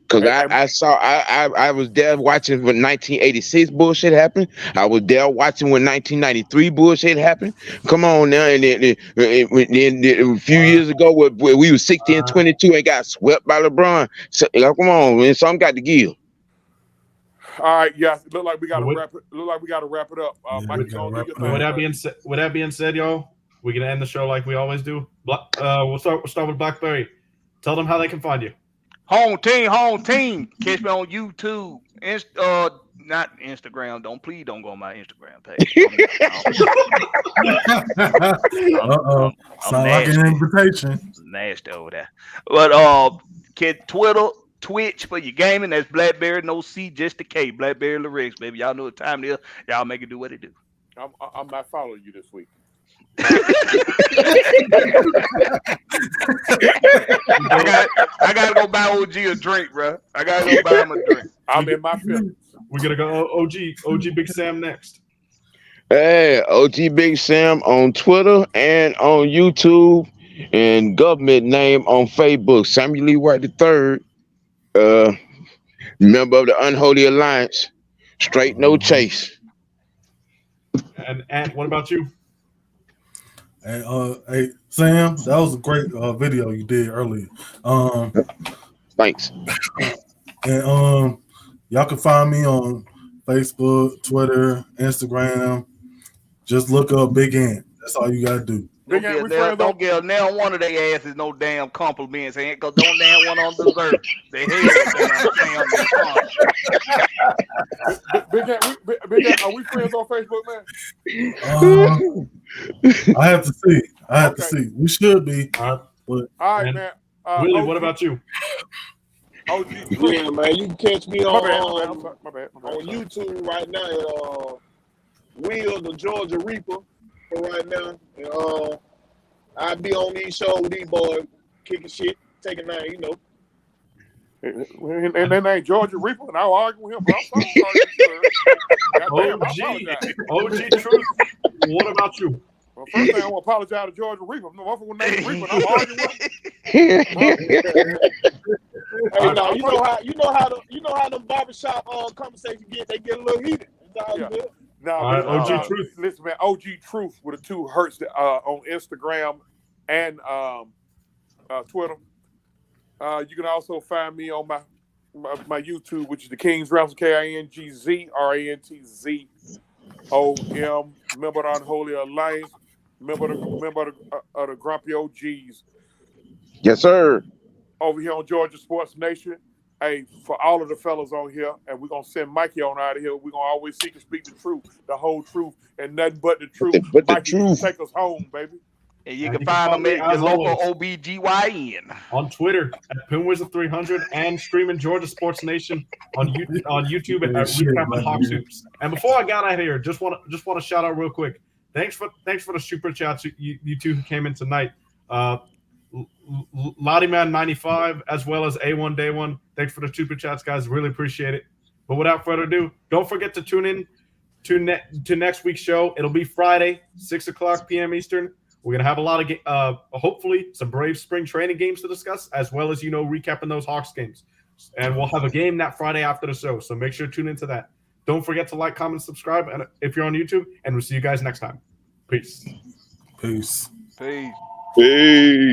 Because I was there watching when 1986 bullshit happened. I was there watching when 1993 bullshit happened. Come on now, and then a few years ago, where we were 16-22 and got swept by LeBron. So come on, man, something got to give. All right, yeah. Look like we got to wrap it up. With that being said, y'all, we're gonna end the show like we always do. We'll start with Blackberry. Tell them how they can find you. Home team. Catch me on YouTube. Not Instagram. Please don't go on my Instagram page. Sound like an invitation. Nasty over there. But Twitter, Twitch for your gaming. That's Blackberry, no C, just the K. Blackberry Lyrics, baby. Y'all know what time it is. Y'all make it do what it do. I'm not following you this week. I gotta go buy OG a drink, bro. I gotta go buy him a drink. I'm in my feelings. We're gonna go OG Big Sam next. Hey, OG Big Sam on Twitter and on YouTube, and government name on Facebook. Samuel Lee White III, member of the Unholy Alliance. Straight no chase. And what about you? Hey, Sam, that was a great video you did earlier. Thanks. And y'all can find me on Facebook, Twitter, Instagram. Just look up Big Ant. That's all you gotta do. Don't give now one of their asses no damn compliments, because don't damn one on dessert. They hate it. Big Ant, are we friends on Facebook, man? I have to see. We should be. All right, man. Willie, what about you? Yeah, man, you can catch me on my bad. On YouTube right now. Will the Georgia Reaper for right now. And, I be on these shows with these boys, kicking shit, taking nine, you know. And then ain't Georgia Reaper, and I'll argue with him. But OG Truth. What about you? Well, first thing I want to apologize to Georgia Reaper. No motherfucker named Reaper, and I'm arguing with him. Hey, no, you know how the barbershop conversation get a little heated. It's all good. OG Truth. Listen, man, OG Truth with the 2 hertz on Instagram and Twitter. You can also find me on my YouTube, which is the King's Ransom, KINGZ RANTZOM, member of the Unholy Alliance, member of the Grumpy OGs. Yes, sir. Over here on Georgia Sports Nation. Hey, for all of the fellas on here, and we're gonna send Mikey on out of here. We're gonna always seek and speak the truth, the whole truth, and nothing but the truth. Mikey, take us home, baby. And you can find them at the local OBGYN on Twitter at PinWizard300 and streaming Georgia Sports Nation on YouTube at Recap and Hawk Soups. And before I got out of here, just want to shout out real quick. Thanks for the super chats you two who came in tonight. Lottie Man 95 as well as A1 Day 1. Thanks for the super chats, guys. Really appreciate it. But without further ado, don't forget to tune in to next week's show. It'll be Friday, 6:00 p.m. Eastern. We're going to have a lot of, hopefully, some Braves spring training games to discuss, as well as, recapping those Hawks games. And we'll have a game that Friday after the show. So make sure to tune into that. Don't forget to like, comment, subscribe, and if you're on YouTube. And we'll see you guys next time. Peace. Peace. Peace. Peace.